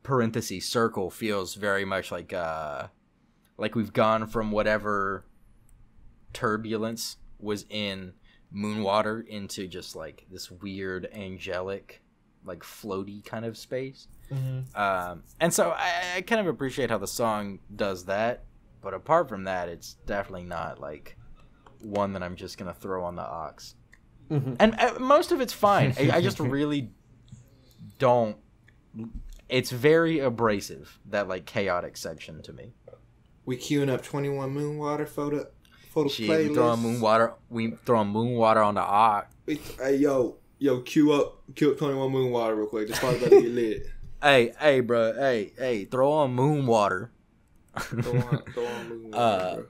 [SPEAKER 1] parentheses circle feels very much like we've gone from whatever turbulence was in Moonwater into just like this weird angelic like floaty kind of space.
[SPEAKER 3] Mm-hmm.
[SPEAKER 1] And so I kind of appreciate how the song does that, but apart from that, it's definitely not like one that I'm just gonna throw on the aux.
[SPEAKER 2] Mm-hmm.
[SPEAKER 1] And most of it's fine. I just really don't. It's very abrasive, that like chaotic section to me.
[SPEAKER 3] We queuing up 21 Moonwater photo
[SPEAKER 1] Shit,
[SPEAKER 3] playlist.
[SPEAKER 1] we throwing Moonwater on the aux.
[SPEAKER 3] Hey yo, queue up 21 Moonwater real quick. This part's about to get lit.
[SPEAKER 1] Hey, bro. Hey, throw on Moonwater.
[SPEAKER 3] Throw on Moonwater, bro.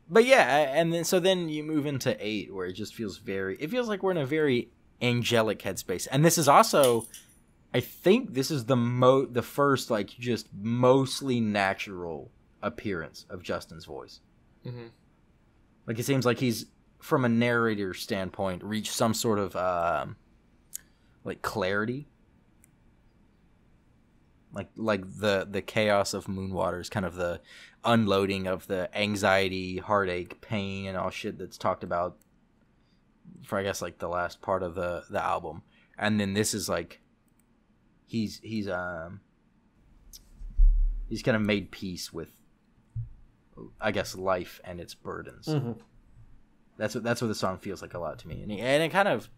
[SPEAKER 1] But yeah, and then you move into 8, where it just feels like we're in a very angelic headspace. And this is also, I think this is the first like just mostly natural appearance of Justin's voice.
[SPEAKER 3] Mm-hmm.
[SPEAKER 1] Like it seems like he's, from a narrator standpoint, reached some sort of like clarity. Like the chaos of Moonwater is kind of the unloading of the anxiety, heartache, pain, and all shit that's talked about for I guess like the last part of the album. And then this is like he's he's kind of made peace with, I guess, life and its burdens.
[SPEAKER 2] Mm-hmm.
[SPEAKER 1] That's what the song feels like a lot to me, and it kind of.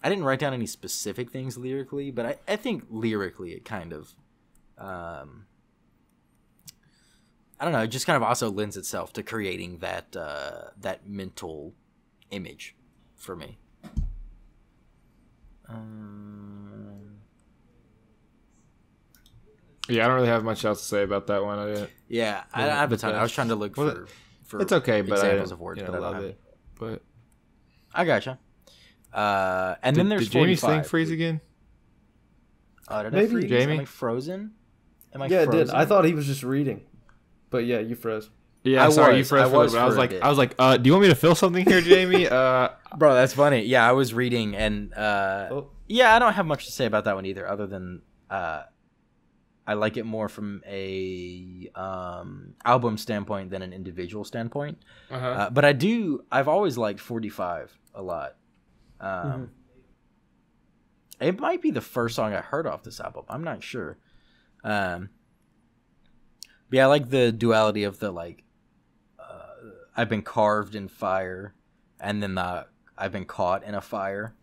[SPEAKER 1] I didn't write down any specific things lyrically, but I think lyrically it kind of, I don't know, it just kind of also lends itself to creating that that mental image for me.
[SPEAKER 3] Yeah, I don't really have much else to say about that one. I didn't.
[SPEAKER 1] Yeah, I have a ton. I was trying to look for
[SPEAKER 3] it's okay, but
[SPEAKER 1] examples of words,
[SPEAKER 3] I
[SPEAKER 1] but I don't
[SPEAKER 3] love
[SPEAKER 1] have
[SPEAKER 3] it. But
[SPEAKER 1] I gotcha. And then there's
[SPEAKER 3] did Jamie
[SPEAKER 1] 45.
[SPEAKER 3] sing freeze again?
[SPEAKER 1] Did
[SPEAKER 2] Maybe.
[SPEAKER 1] I freeze?
[SPEAKER 3] Jamie?
[SPEAKER 1] Am I frozen?
[SPEAKER 2] Yeah, it did. I thought he was just reading, but yeah, you froze.
[SPEAKER 3] Yeah, sorry, you froze for a little bit. I was like, do you want me to fill something here, Jamie?
[SPEAKER 1] Bro, that's funny. Yeah, I was reading, and yeah, I don't have much to say about that one either, other than I like it more from a album standpoint than an individual standpoint. But I've always liked 45 a lot. It might be the first song I heard off this album. I'm not sure. But yeah, I like the duality of the like. I've been carved in fire, and then I've been caught in a fire.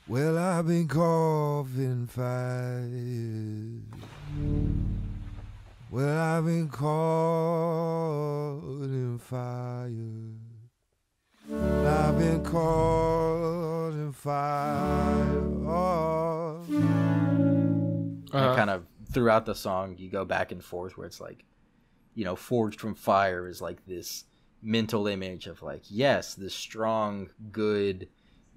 [SPEAKER 5] Well, I've been carved in fire. Well, I've been caught in fire. I've been caught in fire.
[SPEAKER 1] And kind of throughout the song, you go back and forth where it's like, forged from fire is like this mental image of like, yes, this strong, good,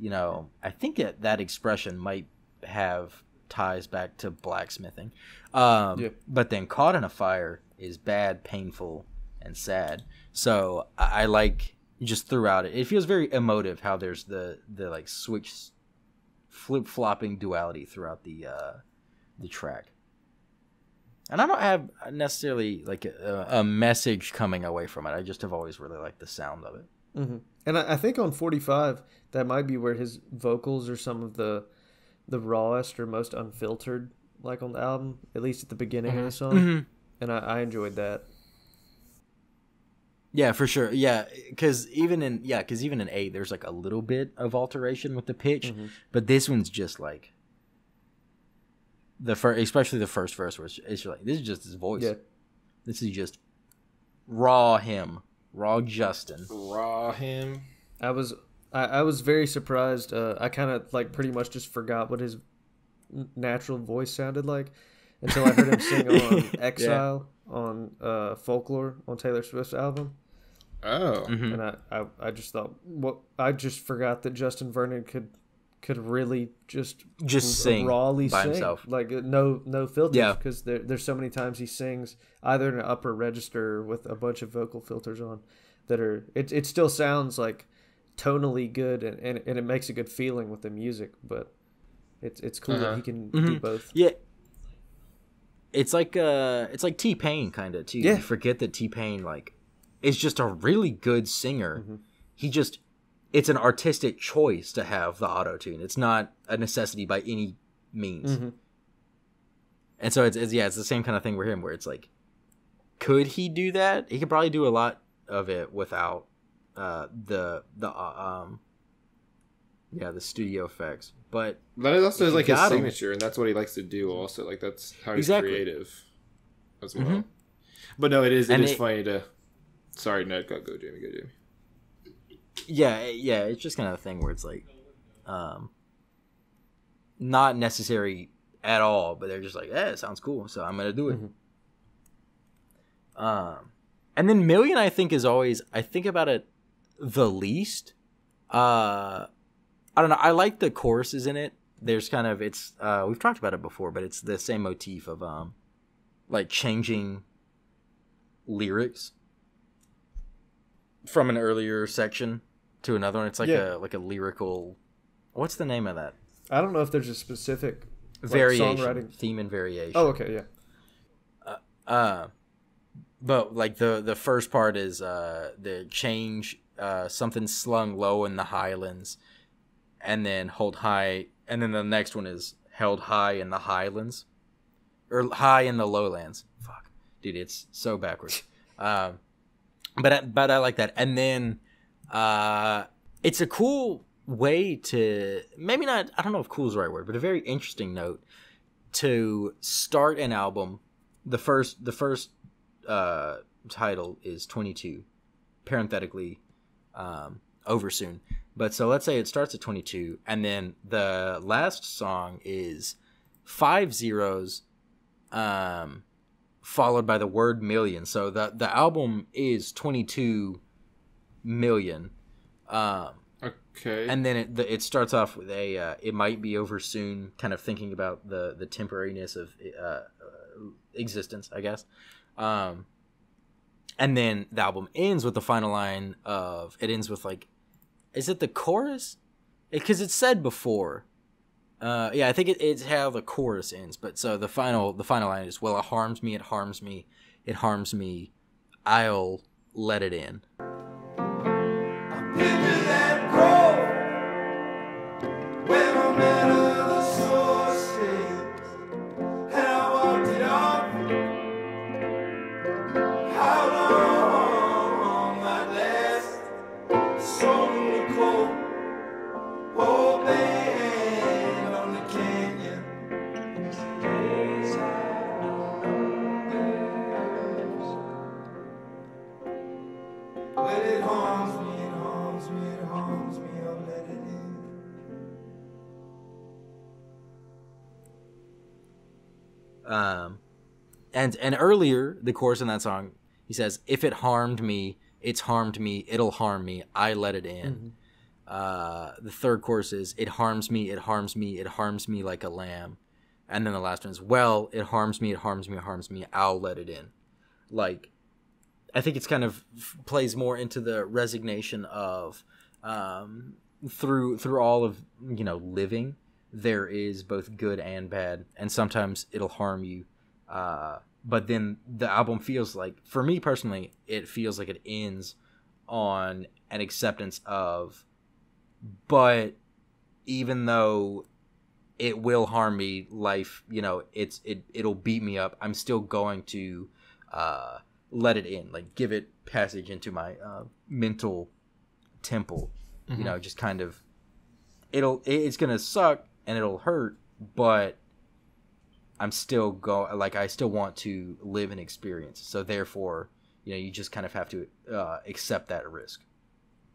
[SPEAKER 1] I think that expression might have ties back to blacksmithing. But then caught in a fire is bad, painful, and sad. So I like just throughout it. It feels very emotive how there's the like switch flip-flopping duality throughout the track. And I don't have necessarily like a message coming away from it. I just have always really liked the sound of it.
[SPEAKER 2] Mm-hmm. And I think on 45, that might be where his vocals are some of the rawest or most unfiltered, like on the album, at least at the beginning of the song.
[SPEAKER 1] Mm-hmm.
[SPEAKER 2] And I enjoyed that.
[SPEAKER 1] Yeah, for sure. Yeah, because even in 8, there's like a little bit of alteration with the pitch, but this one's just like especially the first verse, where it's like, this is just his voice.
[SPEAKER 2] Yeah.
[SPEAKER 1] This is just raw him, raw Justin,
[SPEAKER 3] raw him.
[SPEAKER 2] I was very surprised. I kind of like pretty much just forgot what his natural voice sounded like until I heard him sing on Exile on Folklore on Taylor Swift's album.
[SPEAKER 3] Oh.
[SPEAKER 2] And I just thought, I just forgot that Justin Vernon could really just
[SPEAKER 1] sing
[SPEAKER 2] rawly
[SPEAKER 1] by
[SPEAKER 2] sing
[SPEAKER 1] himself,
[SPEAKER 2] like no filters, because there's so many times he sings either in an upper register with a bunch of vocal filters on that are it still sounds like tonally good and it makes a good feeling with the music, but it's cool that he can do both.
[SPEAKER 1] Yeah, it's like T-Pain kind of too. You forget that T-Pain like is just a really good singer. It's an artistic choice to have the auto-tune. It's not a necessity by any means. And so it's the same kind of thing with him, where it's like, could he do that? He could probably do a lot of it without the studio effects. But
[SPEAKER 3] that is also like his signature, and that's what he likes to do. Also, like that's how he's creative as well. But no, it is funny to. Sorry, Ned. Go Jamie. Go Jamie.
[SPEAKER 1] Yeah, it's just kind of a thing where it's like, not necessary at all, but they're just like, it sounds cool, so I'm gonna do it. And then Million, I think, is always, I think about it the least. I don't know, I like the choruses in it. There's kind of, it's we've talked about it before, but it's the same motif of like changing lyrics from an earlier section to another one. It's like a lyrical, what's the name of that?
[SPEAKER 2] I don't know if there's a specific
[SPEAKER 1] variation,
[SPEAKER 2] songwriting
[SPEAKER 1] theme and variation.
[SPEAKER 2] Oh, okay, yeah.
[SPEAKER 1] But like the first part is the change, something slung low in the highlands, and then hold high and then the next one is Held High in the Highlands, or High in the Lowlands. Fuck, dude, it's so backwards. But I like that. And then it's a cool way to, maybe not, I don't know if cool is the right word, but a very interesting note to start an album. The first title is 22, parenthetically over soon. But so let's say it starts at 22, and then the last song is 5 zeros, followed by the word million. So the album is 22 million.
[SPEAKER 3] Okay.
[SPEAKER 1] And then it starts off with a it might be over soon, kind of thinking about the temporariness of existence, I guess. And then the album ends with the final line of, it ends with like, is it the chorus? Because it's said before. Yeah, I think it's how the chorus ends. But so the final line is, well, it harms me, it harms me, I'll let it in.
[SPEAKER 5] Picture that grove where my metal the source is, and I walked it off. How long might last? Soul in the cold, old band on the canyon. Days are numbers. Well, it harms me. It harms me, I'll let it in.
[SPEAKER 1] And earlier, the chorus in that song, he says, if it harmed me, it's harmed me, it'll harm me, I let it in. The third chorus is, it harms me, it harms me, it harms me like a lamb. And then the last one is, well, it harms me, it harms me, it harms me, I'll let it in. Like, I think it's kind of plays more into the resignation of through all of, you know, living, there is both good and bad, and sometimes it'll harm you. But then the album feels like, for me personally, it feels like it ends on an acceptance of, but even though it will harm me, life, you know, it'll beat me up, I'm still going to let it in, like give it passage into my mental temple. You know, just kind of, it's gonna suck and it'll hurt, but I'm still I still want to live an experience. So therefore, you know, you just kind of have to accept that risk.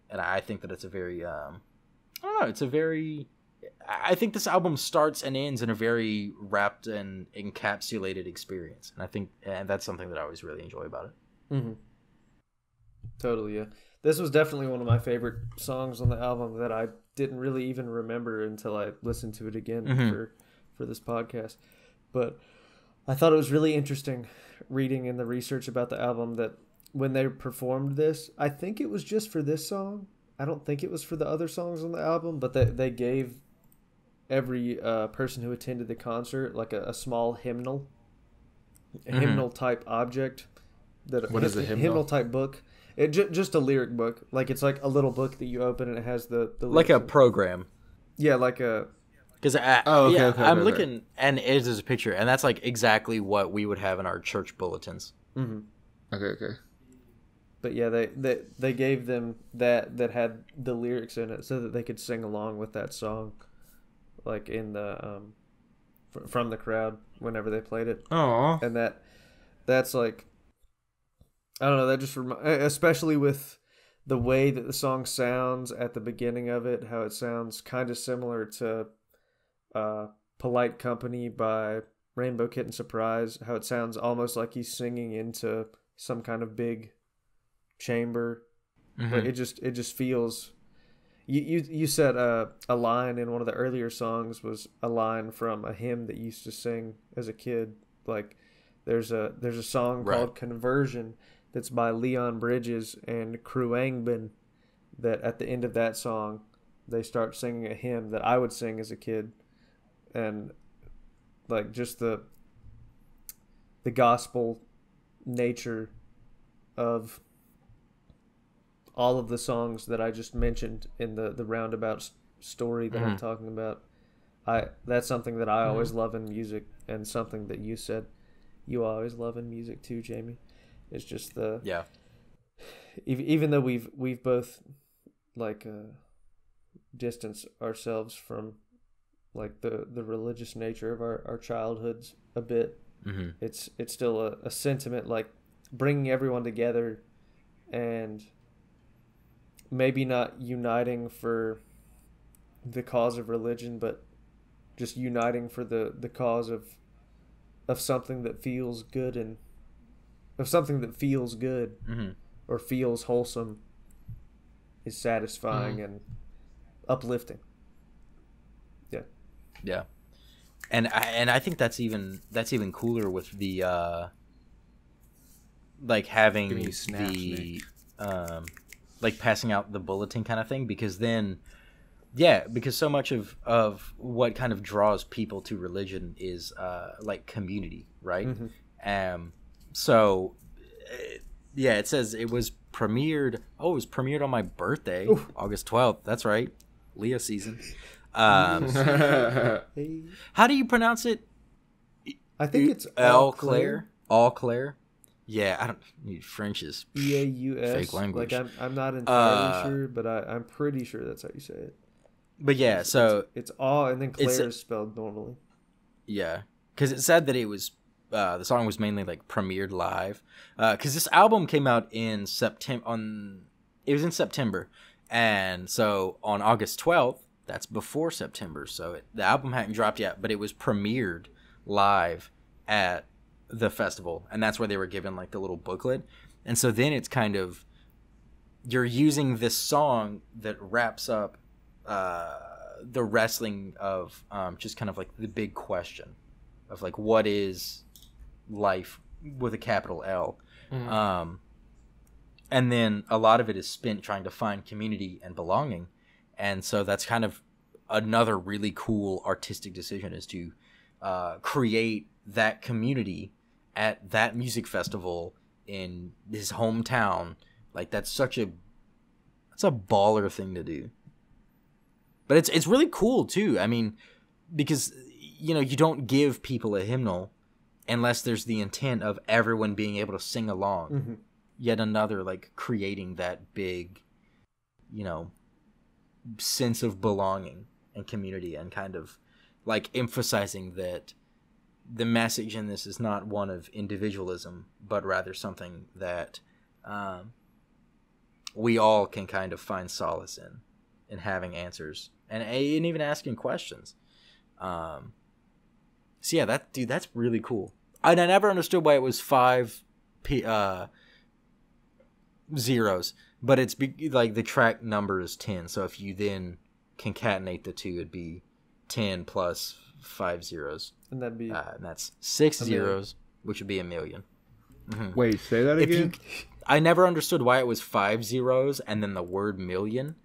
[SPEAKER 1] And I think that it's a very, I don't know, I think this album starts and ends in a very wrapped and encapsulated experience. And I think, and that's something that I always really enjoy about it.
[SPEAKER 2] Totally, yeah. This was definitely one of my favorite songs on the album that I didn't really even remember until I listened to it again for this podcast. But I thought it was really interesting reading in the research about the album that when they performed this, I think it was just for this song. I don't think it was for the other songs on the album, but they gave every person who attended the concert like a small hymnal, hymnal type object.
[SPEAKER 3] What is a hymnal?
[SPEAKER 2] Hymnal type book. Just a lyric book. Like, it's like a little book that you open and it has the
[SPEAKER 1] like a program.
[SPEAKER 2] Yeah, like a...
[SPEAKER 1] Because I'm looking, and it is a picture, and that's like exactly what we would have in our church bulletins.
[SPEAKER 3] Okay.
[SPEAKER 2] But yeah, they gave them that had the lyrics in it so that they could sing along with that song, like in the from the crowd whenever they played it.
[SPEAKER 3] Oh,
[SPEAKER 2] and that's like, I don't know, that just especially with the way that the song sounds at the beginning of it, how it sounds kind of similar to Polite Company by Rainbow Kitten Surprise, how it sounds almost like he's singing into some kind of big chamber. But it just feels, you said a line in one of the earlier songs was a line from a hymn that you used to sing as a kid. Like there's a song called Conversion that's by Leon Bridges and Kruangbin, that at the end of that song they start singing a hymn that I would sing as a kid. And like just the gospel nature of all of the songs that I just mentioned in the roundabout story that I'm talking about, that's something that I always love in music, and something that you said you always love in music too, Jamie. It's just the even though we've both like distanced ourselves from like the religious nature of our childhoods a bit.
[SPEAKER 1] Mm-hmm.
[SPEAKER 2] It's still a sentiment, like bringing everyone together, and maybe not uniting for the cause of religion, but just uniting for the cause of something that feels good, and of something that feels good or feels wholesome, is satisfying and uplifting.
[SPEAKER 1] Yeah, and I think that's even cooler with the like having
[SPEAKER 3] Giving you snaps,
[SPEAKER 1] the like passing out the bulletin kind of thing, because then because so much of what kind of draws people to religion is like community, right? So it says it was premiered. Oh, it was premiered on my birthday, August 12th. That's right, Leo season. How do you pronounce it?
[SPEAKER 2] I think it's
[SPEAKER 1] Eau Claire. Eau Claire. Yeah, I don't need French's
[SPEAKER 2] EAUS.
[SPEAKER 1] fake language.
[SPEAKER 2] Like I'm not entirely sure, but I'm pretty sure that's how you say it.
[SPEAKER 1] But yeah, so
[SPEAKER 2] it's all, and then Claire is spelled normally.
[SPEAKER 1] Yeah, because it said that it was the song was mainly like premiered live. Because this album came out in September. It was in September, and so on August 12th. That's before September, so the album hadn't dropped yet, but it was premiered live at the festival, and that's where they were given like the little booklet. And so then it's kind of, you're using this song that wraps up the wrestling of just kind of like the big question of like, what is life with a capital L? And then a lot of it is spent trying to find community and belonging. And so that's kind of another really cool artistic decision, is to create that community at that music festival in his hometown. Like that's a baller thing to do. But it's really cool too. I mean, because you don't give people a hymnal unless there's the intent of everyone being able to sing along. Yet another like creating that big, sense of belonging and community, and kind of like emphasizing that the message in this is not one of individualism, but rather something that we all can kind of find solace in having answers and even asking questions. So yeah, that's really cool. I never understood why it was 5 zeros. But it's like the track number is 10, so if you then concatenate the two, it'd be 10 plus 5 zeros,
[SPEAKER 2] and that'd be
[SPEAKER 1] and that's 6 zeros, which would be a million.
[SPEAKER 3] Wait, say that again.
[SPEAKER 1] I never understood why it was 5 zeros and then the word million.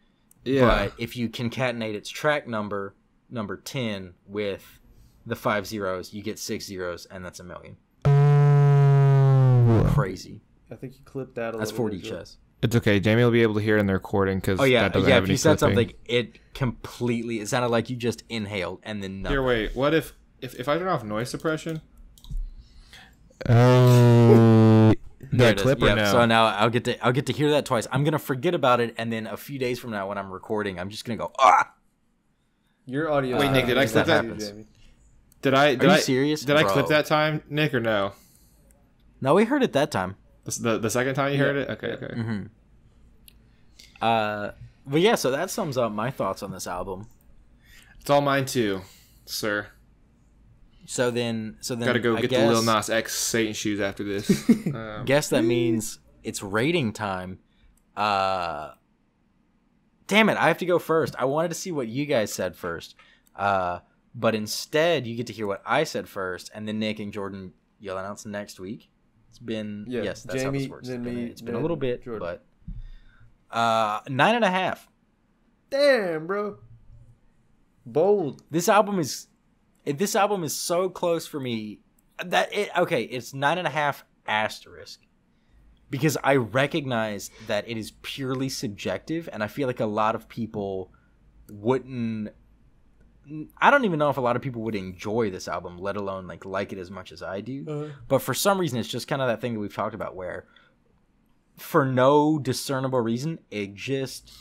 [SPEAKER 3] Yeah.
[SPEAKER 1] But if you concatenate its track number 10 with the 5 zeros, you get 6 zeros, and that's a million. Crazy.
[SPEAKER 2] I think you clipped that a little.
[SPEAKER 1] That's 40
[SPEAKER 2] bit, Joe.
[SPEAKER 1] chess.
[SPEAKER 3] It's okay. Jamie will be able to hear it in the recording because that doesn't have
[SPEAKER 1] if
[SPEAKER 3] any
[SPEAKER 1] you said
[SPEAKER 3] clipping.
[SPEAKER 1] something, it sounded like you just inhaled and then nothing.
[SPEAKER 3] Here, wait. What if I turn off noise suppression?
[SPEAKER 1] There
[SPEAKER 3] That
[SPEAKER 1] it is.
[SPEAKER 3] clip or no?
[SPEAKER 1] So now I'll get to hear that twice. I'm gonna forget about it, and then a few days from now when I'm recording, I'm just gonna go
[SPEAKER 2] Your audio.
[SPEAKER 3] Wait, Nick, did I clip that? Did I?
[SPEAKER 1] Are you serious?
[SPEAKER 3] Did I
[SPEAKER 1] Bro.
[SPEAKER 3] clip that time, Nick, or no?
[SPEAKER 1] No, we heard it that time.
[SPEAKER 3] The second time you heard it? Okay.
[SPEAKER 1] But yeah, so that sums up my thoughts on this album.
[SPEAKER 3] It's all mine too, sir.
[SPEAKER 1] So then
[SPEAKER 3] Gotta go
[SPEAKER 1] I
[SPEAKER 3] get
[SPEAKER 1] guess,
[SPEAKER 3] the Lil Nas X Satan shoes after this.
[SPEAKER 1] Guess that means it's rating time. Damn it, I have to go first. I wanted to see what you guys said first. But instead, you get to hear what I said first, and then Nick and Jordan, you'll announce next week. It's been yes, that's
[SPEAKER 2] Jamie,
[SPEAKER 1] how this works.
[SPEAKER 2] then me,
[SPEAKER 1] It's been a
[SPEAKER 2] then
[SPEAKER 1] little bit,
[SPEAKER 2] Jordan.
[SPEAKER 1] but 9.5.
[SPEAKER 2] Damn, bro. Bold.
[SPEAKER 1] This album is so close for me that it's 9.5 asterisk, because I recognize that it is purely subjective, and I feel like a lot of people wouldn't I don't even know if a lot of people would enjoy this album, let alone like it as much as I do. But for some reason, it's just kind of that thing that we've talked about where, for no discernible reason, it just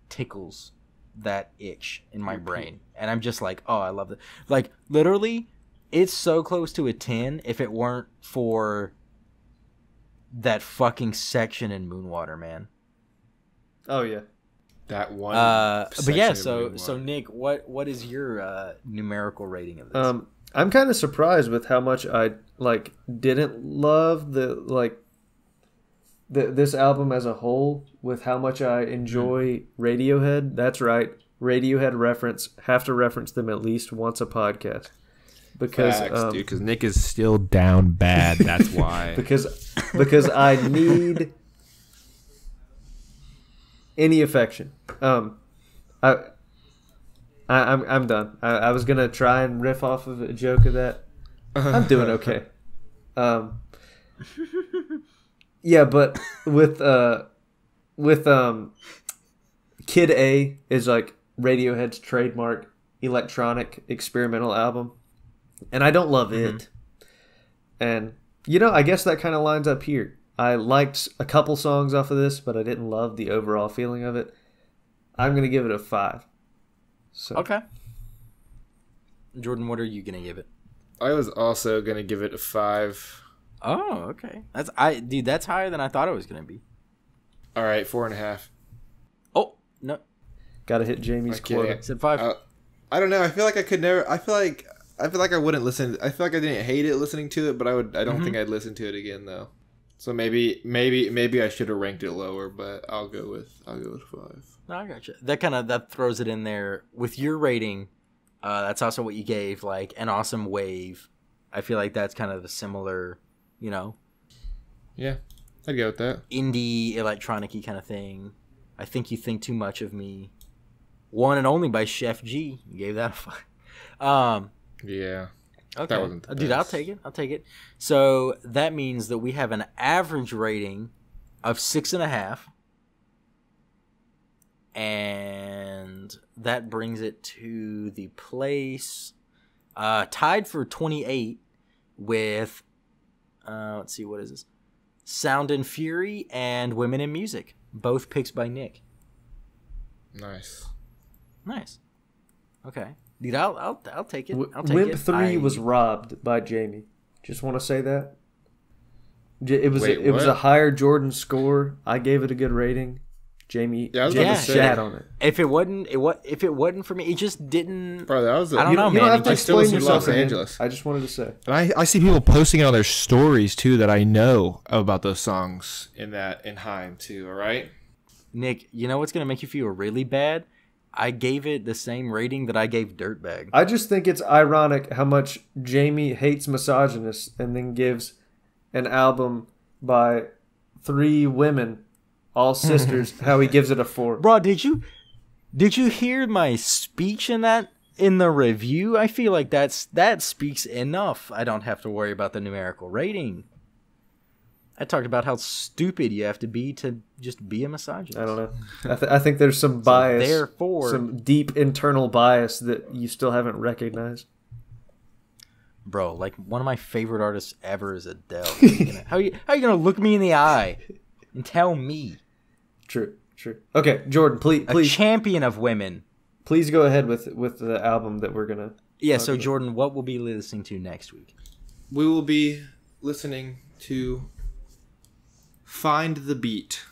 [SPEAKER 1] tickles that itch in my brain, and I'm just like, oh, I love it. Like, literally, it's so close to a 10 if it weren't for that fucking section in Moonwater, man.
[SPEAKER 2] Oh yeah.
[SPEAKER 3] That one.
[SPEAKER 1] But yeah, so Nick, what is your numerical rating of this?
[SPEAKER 2] I'm kind of surprised with how much I didn't love this album as a whole, with how much I enjoy Radiohead. That's right, Radiohead reference. Have to reference them at least once a podcast. Because
[SPEAKER 3] dude, because Nick is still down bad. That's why.
[SPEAKER 2] because I need any affection. I'm done. I was gonna try and riff off of a joke of that. I'm doing okay. Yeah, but with Kid A is like Radiohead's trademark electronic experimental album. And I don't love it. And, I guess that kind of lines up here. I liked a couple songs off of this, but I didn't love the overall feeling of it. I'm going to give it a 5. So.
[SPEAKER 1] Okay. Jordan, what are you going to give it?
[SPEAKER 3] I was also going to give it a 5.
[SPEAKER 1] Oh, okay. That's higher than I thought it was going to be.
[SPEAKER 3] All right, 4.5.
[SPEAKER 1] Oh, no.
[SPEAKER 2] Got to hit Jamie's quota.
[SPEAKER 1] Said 5.
[SPEAKER 3] I don't know. I feel like I could never. I feel like I wouldn't listen. I feel like I didn't hate it listening to it, but I don't think I'd listen to it again though. So maybe I should have ranked it lower, but I'll go with 5.
[SPEAKER 1] No, I gotcha. That throws it in there with your rating. That's also what you gave like An Awesome Wave. I feel like that's kind of a similar,
[SPEAKER 3] Yeah, I'd go with that.
[SPEAKER 1] Indie electronic-y kind of thing. I Think You Think Too Much of Me. One and Only by Chef G. You gave that a 5.
[SPEAKER 3] Yeah.
[SPEAKER 1] Okay.
[SPEAKER 3] That wasn't the
[SPEAKER 1] Dude,
[SPEAKER 3] best.
[SPEAKER 1] I'll take it. So that means that we have an average rating of 6.5. And that brings it to the place tied for 28 with, let's see, what is this? Sound and Fury and Women in Music. Both picks by Nick.
[SPEAKER 3] Nice.
[SPEAKER 1] Okay. Dude, I'll take it. I'll take
[SPEAKER 2] Wimp
[SPEAKER 1] it.
[SPEAKER 2] 3 was robbed by Jamie. Just want to say that. It was a higher Jordan score. I gave it a good rating. Jamie shat on it.
[SPEAKER 1] If it wasn't for me, it just didn't.
[SPEAKER 3] Bro, that was.
[SPEAKER 1] I don't know, man.
[SPEAKER 2] You don't have to
[SPEAKER 3] I still
[SPEAKER 2] explain
[SPEAKER 3] live in
[SPEAKER 2] yourself,
[SPEAKER 3] Los
[SPEAKER 2] man.
[SPEAKER 3] Angeles.
[SPEAKER 2] I just wanted to say.
[SPEAKER 3] And I see people posting it on their stories too that I know about those songs in Heim too. All right.
[SPEAKER 1] Nick, you know what's gonna make you feel really bad? I gave it the same rating that I gave Dirtbag.
[SPEAKER 2] I just think it's ironic how much Jamie hates misogynists and then gives an album by 3 women, all sisters, how he gives it a 4.
[SPEAKER 1] Bro, did you hear my speech in the review? I feel like that speaks enough. I don't have to worry about the numerical rating. I talked about how stupid you have to be to just be a misogynist.
[SPEAKER 2] I don't know. I think there's some bias,
[SPEAKER 1] therefore,
[SPEAKER 2] some deep internal bias that you still haven't recognized.
[SPEAKER 1] Bro, like one of my favorite artists ever is Adele. How are you gonna look me in the eye and tell me?
[SPEAKER 2] True. Okay, Jordan, please,
[SPEAKER 1] A champion of women.
[SPEAKER 2] please go ahead with the album that we're gonna.
[SPEAKER 1] Yeah. So Jordan, what we'll be listening to next week?
[SPEAKER 3] We will be listening to Find the Beat.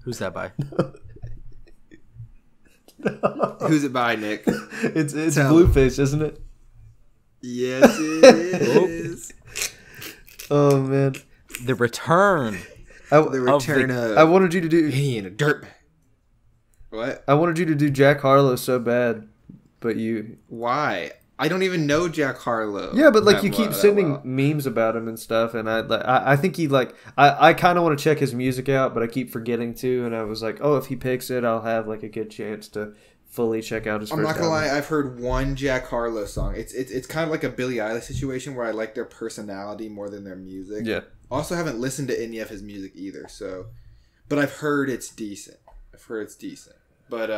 [SPEAKER 1] Who's that by?
[SPEAKER 3] Who's it by, Nick?
[SPEAKER 2] It's Bluefish, isn't it?
[SPEAKER 3] Yes, it is.
[SPEAKER 2] Oh man,
[SPEAKER 1] The Return.
[SPEAKER 3] The return of
[SPEAKER 2] I wanted you to do.
[SPEAKER 3] he in a dirtbag. What?
[SPEAKER 2] I wanted you to do Jack Harlow so bad, but you.
[SPEAKER 3] Why? I don't even know Jack Harlow.
[SPEAKER 2] Yeah, but like
[SPEAKER 3] that
[SPEAKER 2] you keep
[SPEAKER 3] that
[SPEAKER 2] sending
[SPEAKER 3] well.
[SPEAKER 2] memes about him and stuff, and I think he I kind of want to check his music out, but I keep forgetting to, and I was like, oh, if he picks it, I'll have like a good chance to fully check out his.
[SPEAKER 3] I'm
[SPEAKER 2] first
[SPEAKER 3] not gonna
[SPEAKER 2] album.
[SPEAKER 3] lie. I've heard one Jack Harlow song. It's kind of like a Billie Eilish situation where I like their personality more than their music.
[SPEAKER 2] Yeah.
[SPEAKER 3] Also, haven't listened to any of his music either. So, but I've heard it's decent. But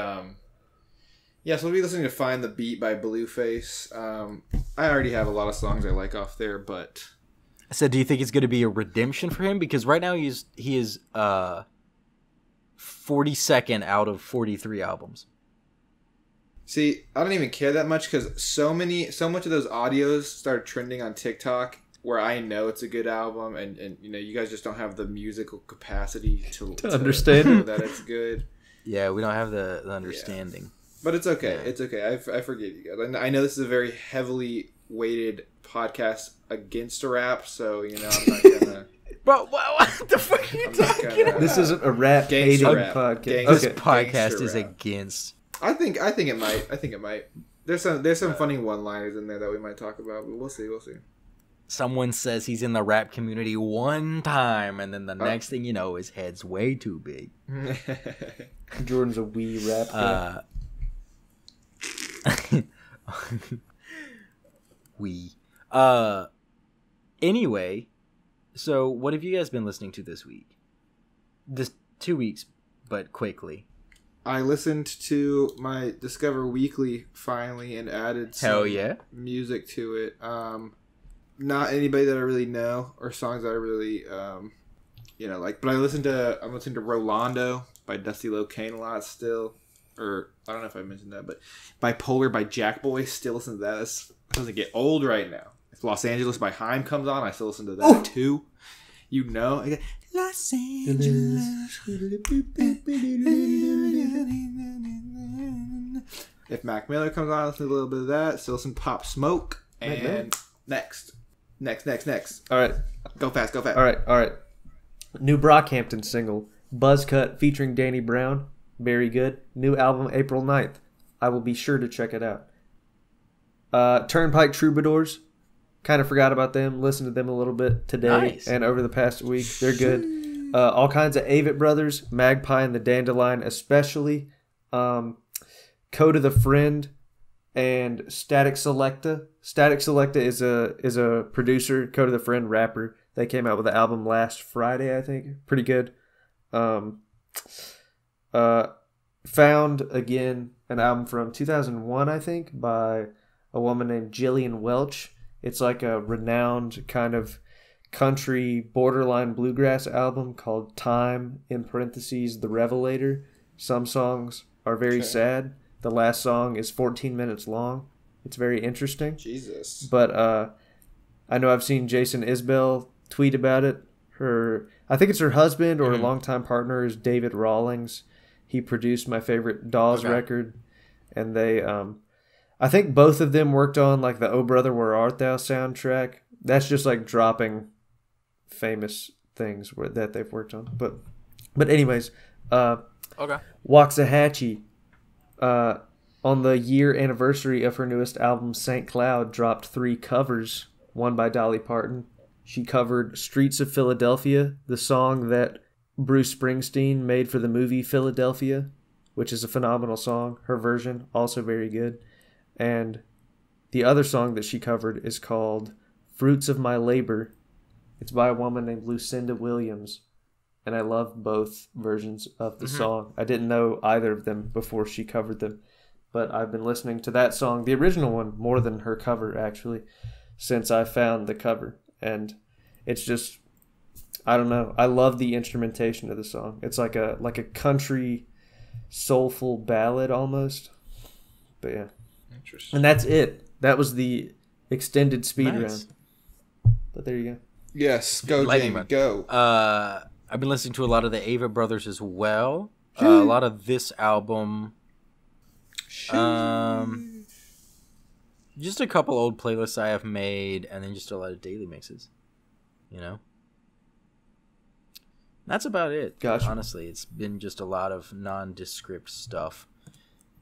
[SPEAKER 3] Yes, we'll be listening to Find the Beat by Blueface. I already have a lot of songs I like off there, but...
[SPEAKER 1] So do you think it's going to be a redemption for him? Because right now he is 42nd out of 43 albums.
[SPEAKER 3] See, I don't even care that much because so much of those audios started trending on TikTok where I know it's a good album and you know, you guys just don't have the musical capacity to
[SPEAKER 2] understand
[SPEAKER 3] know that it's good.
[SPEAKER 1] Yeah, we don't have the understanding.
[SPEAKER 3] Yeah. But it's okay.
[SPEAKER 1] Yeah.
[SPEAKER 3] It's okay. I forgive you guys. I know this is a very heavily weighted podcast against rap, so, you know, I'm not gonna...
[SPEAKER 1] Bro, what the fuck are you talking about?
[SPEAKER 2] This isn't a rap
[SPEAKER 3] Gangster
[SPEAKER 2] hating
[SPEAKER 3] rap.
[SPEAKER 2] podcast.
[SPEAKER 3] Gangster-
[SPEAKER 1] This podcast
[SPEAKER 3] Gangster
[SPEAKER 1] is
[SPEAKER 3] rap.
[SPEAKER 1] against.
[SPEAKER 3] I think it might. There's some funny one-liners in there that we might talk about, but we'll see.
[SPEAKER 1] Someone says he's in the rap community one time, and then the next thing you know, his head's way too big.
[SPEAKER 2] Jordan's a wee rap guy.
[SPEAKER 1] Anyway, so what have you guys been listening to this week? This 2 weeks, but quickly.
[SPEAKER 3] I listened to my Discover Weekly finally and added some
[SPEAKER 1] Hell yeah.
[SPEAKER 3] music to it. Not anybody that I really know or songs that I really like, but I'm listening to Rolando by Dusty Locane a lot still. Or I don't know if I mentioned that, but Bipolar by Jackboy, still listen to that. It doesn't get old right now. If Los Angeles by Haim comes on, I still listen to that too. You know, I get Los Angeles. If Mac Miller comes on, I listen to a little bit of that. Still listen to Pop Smoke. And next.
[SPEAKER 2] All right.
[SPEAKER 3] Go fast.
[SPEAKER 2] All right. New Brockhampton single, Buzzcut featuring Danny Brown. Very good. New album April 9th. I will be sure to check it out. Turnpike Troubadours. Kind of forgot about them. Listened to them a little bit today and over the past week. They're good. All kinds of Avett Brothers, Magpie and the Dandelion especially. Code of the Friend and Static Selecta. Static Selecta is a producer. Code of the Friend rapper. They came out with an album last Friday, I think. Pretty good. Found again an album from 2001, I think, by a woman named Jillian Welch. It's like a renowned kind of country borderline bluegrass album called Time, in parentheses, The Revelator. Some songs are very sad. The last song is 14 minutes long. It's very interesting.
[SPEAKER 3] Jesus.
[SPEAKER 2] But I know I've seen Jason Isbell tweet about it. I think it's her husband or a longtime partner is David Rawlings. He produced my favorite Dawes record. And they, I think both of them worked on like the Oh Brother, Where Art Thou soundtrack. That's just like dropping famous things that they've worked on. But anyways, Waxahachie, on the year anniversary of her newest album, St. Cloud, dropped 3 covers, one by Dolly Parton. She covered Streets of Philadelphia, the song that Bruce Springsteen made for the movie Philadelphia, which is a phenomenal song. Her version, also very good. And the other song that she covered is called Fruits of My Labor. It's by a woman named Lucinda Williams. And I love both versions of the song. I didn't know either of them before she covered them. But I've been listening to that song, the original one, more than her cover, actually, since I found the cover. And it's just, I don't know. I love the instrumentation of the song. It's like a country, soulful ballad almost. But yeah.
[SPEAKER 3] Interesting.
[SPEAKER 2] And that's it. That was the extended speed
[SPEAKER 1] Nice.
[SPEAKER 2] round. But there you go.
[SPEAKER 3] Yes, go
[SPEAKER 1] Lightning
[SPEAKER 3] Jamie,
[SPEAKER 1] round.
[SPEAKER 3] go.
[SPEAKER 1] I've been listening to a lot of the Avett Brothers as well. A lot of this album. Just a couple old playlists I have made, and then just a lot of daily mixes. You know? That's about it.
[SPEAKER 2] Gotcha.
[SPEAKER 1] Honestly, it's been just a lot of nondescript stuff.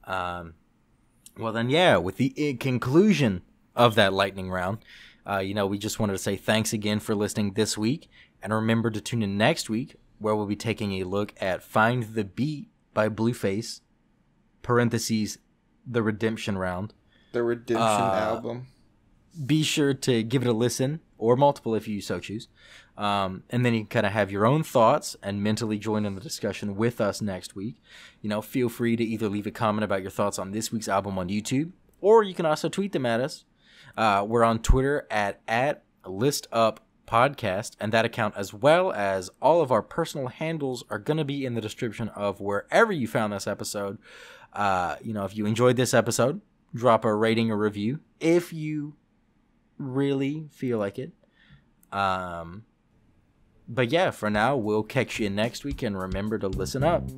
[SPEAKER 1] Well then, yeah, with the conclusion of that lightning round, we just wanted to say thanks again for listening this week, and remember to tune in next week, where we'll be taking a look at Find the Beat by Blueface, parentheses, the Redemption Round.
[SPEAKER 3] The Redemption album.
[SPEAKER 1] Be sure to give it a listen or multiple if you so choose. And then you can kind of have your own thoughts and mentally join in the discussion with us next week. Feel free to either leave a comment about your thoughts on this week's album on YouTube, or you can also tweet them at us. We're on Twitter at ListUpPodcast, and that account, as well as all of our personal handles, are going to be in the description of wherever you found this episode. If you enjoyed this episode, drop a rating or review if you really feel like it. But yeah, for now, we'll catch you next week, and remember to listen up.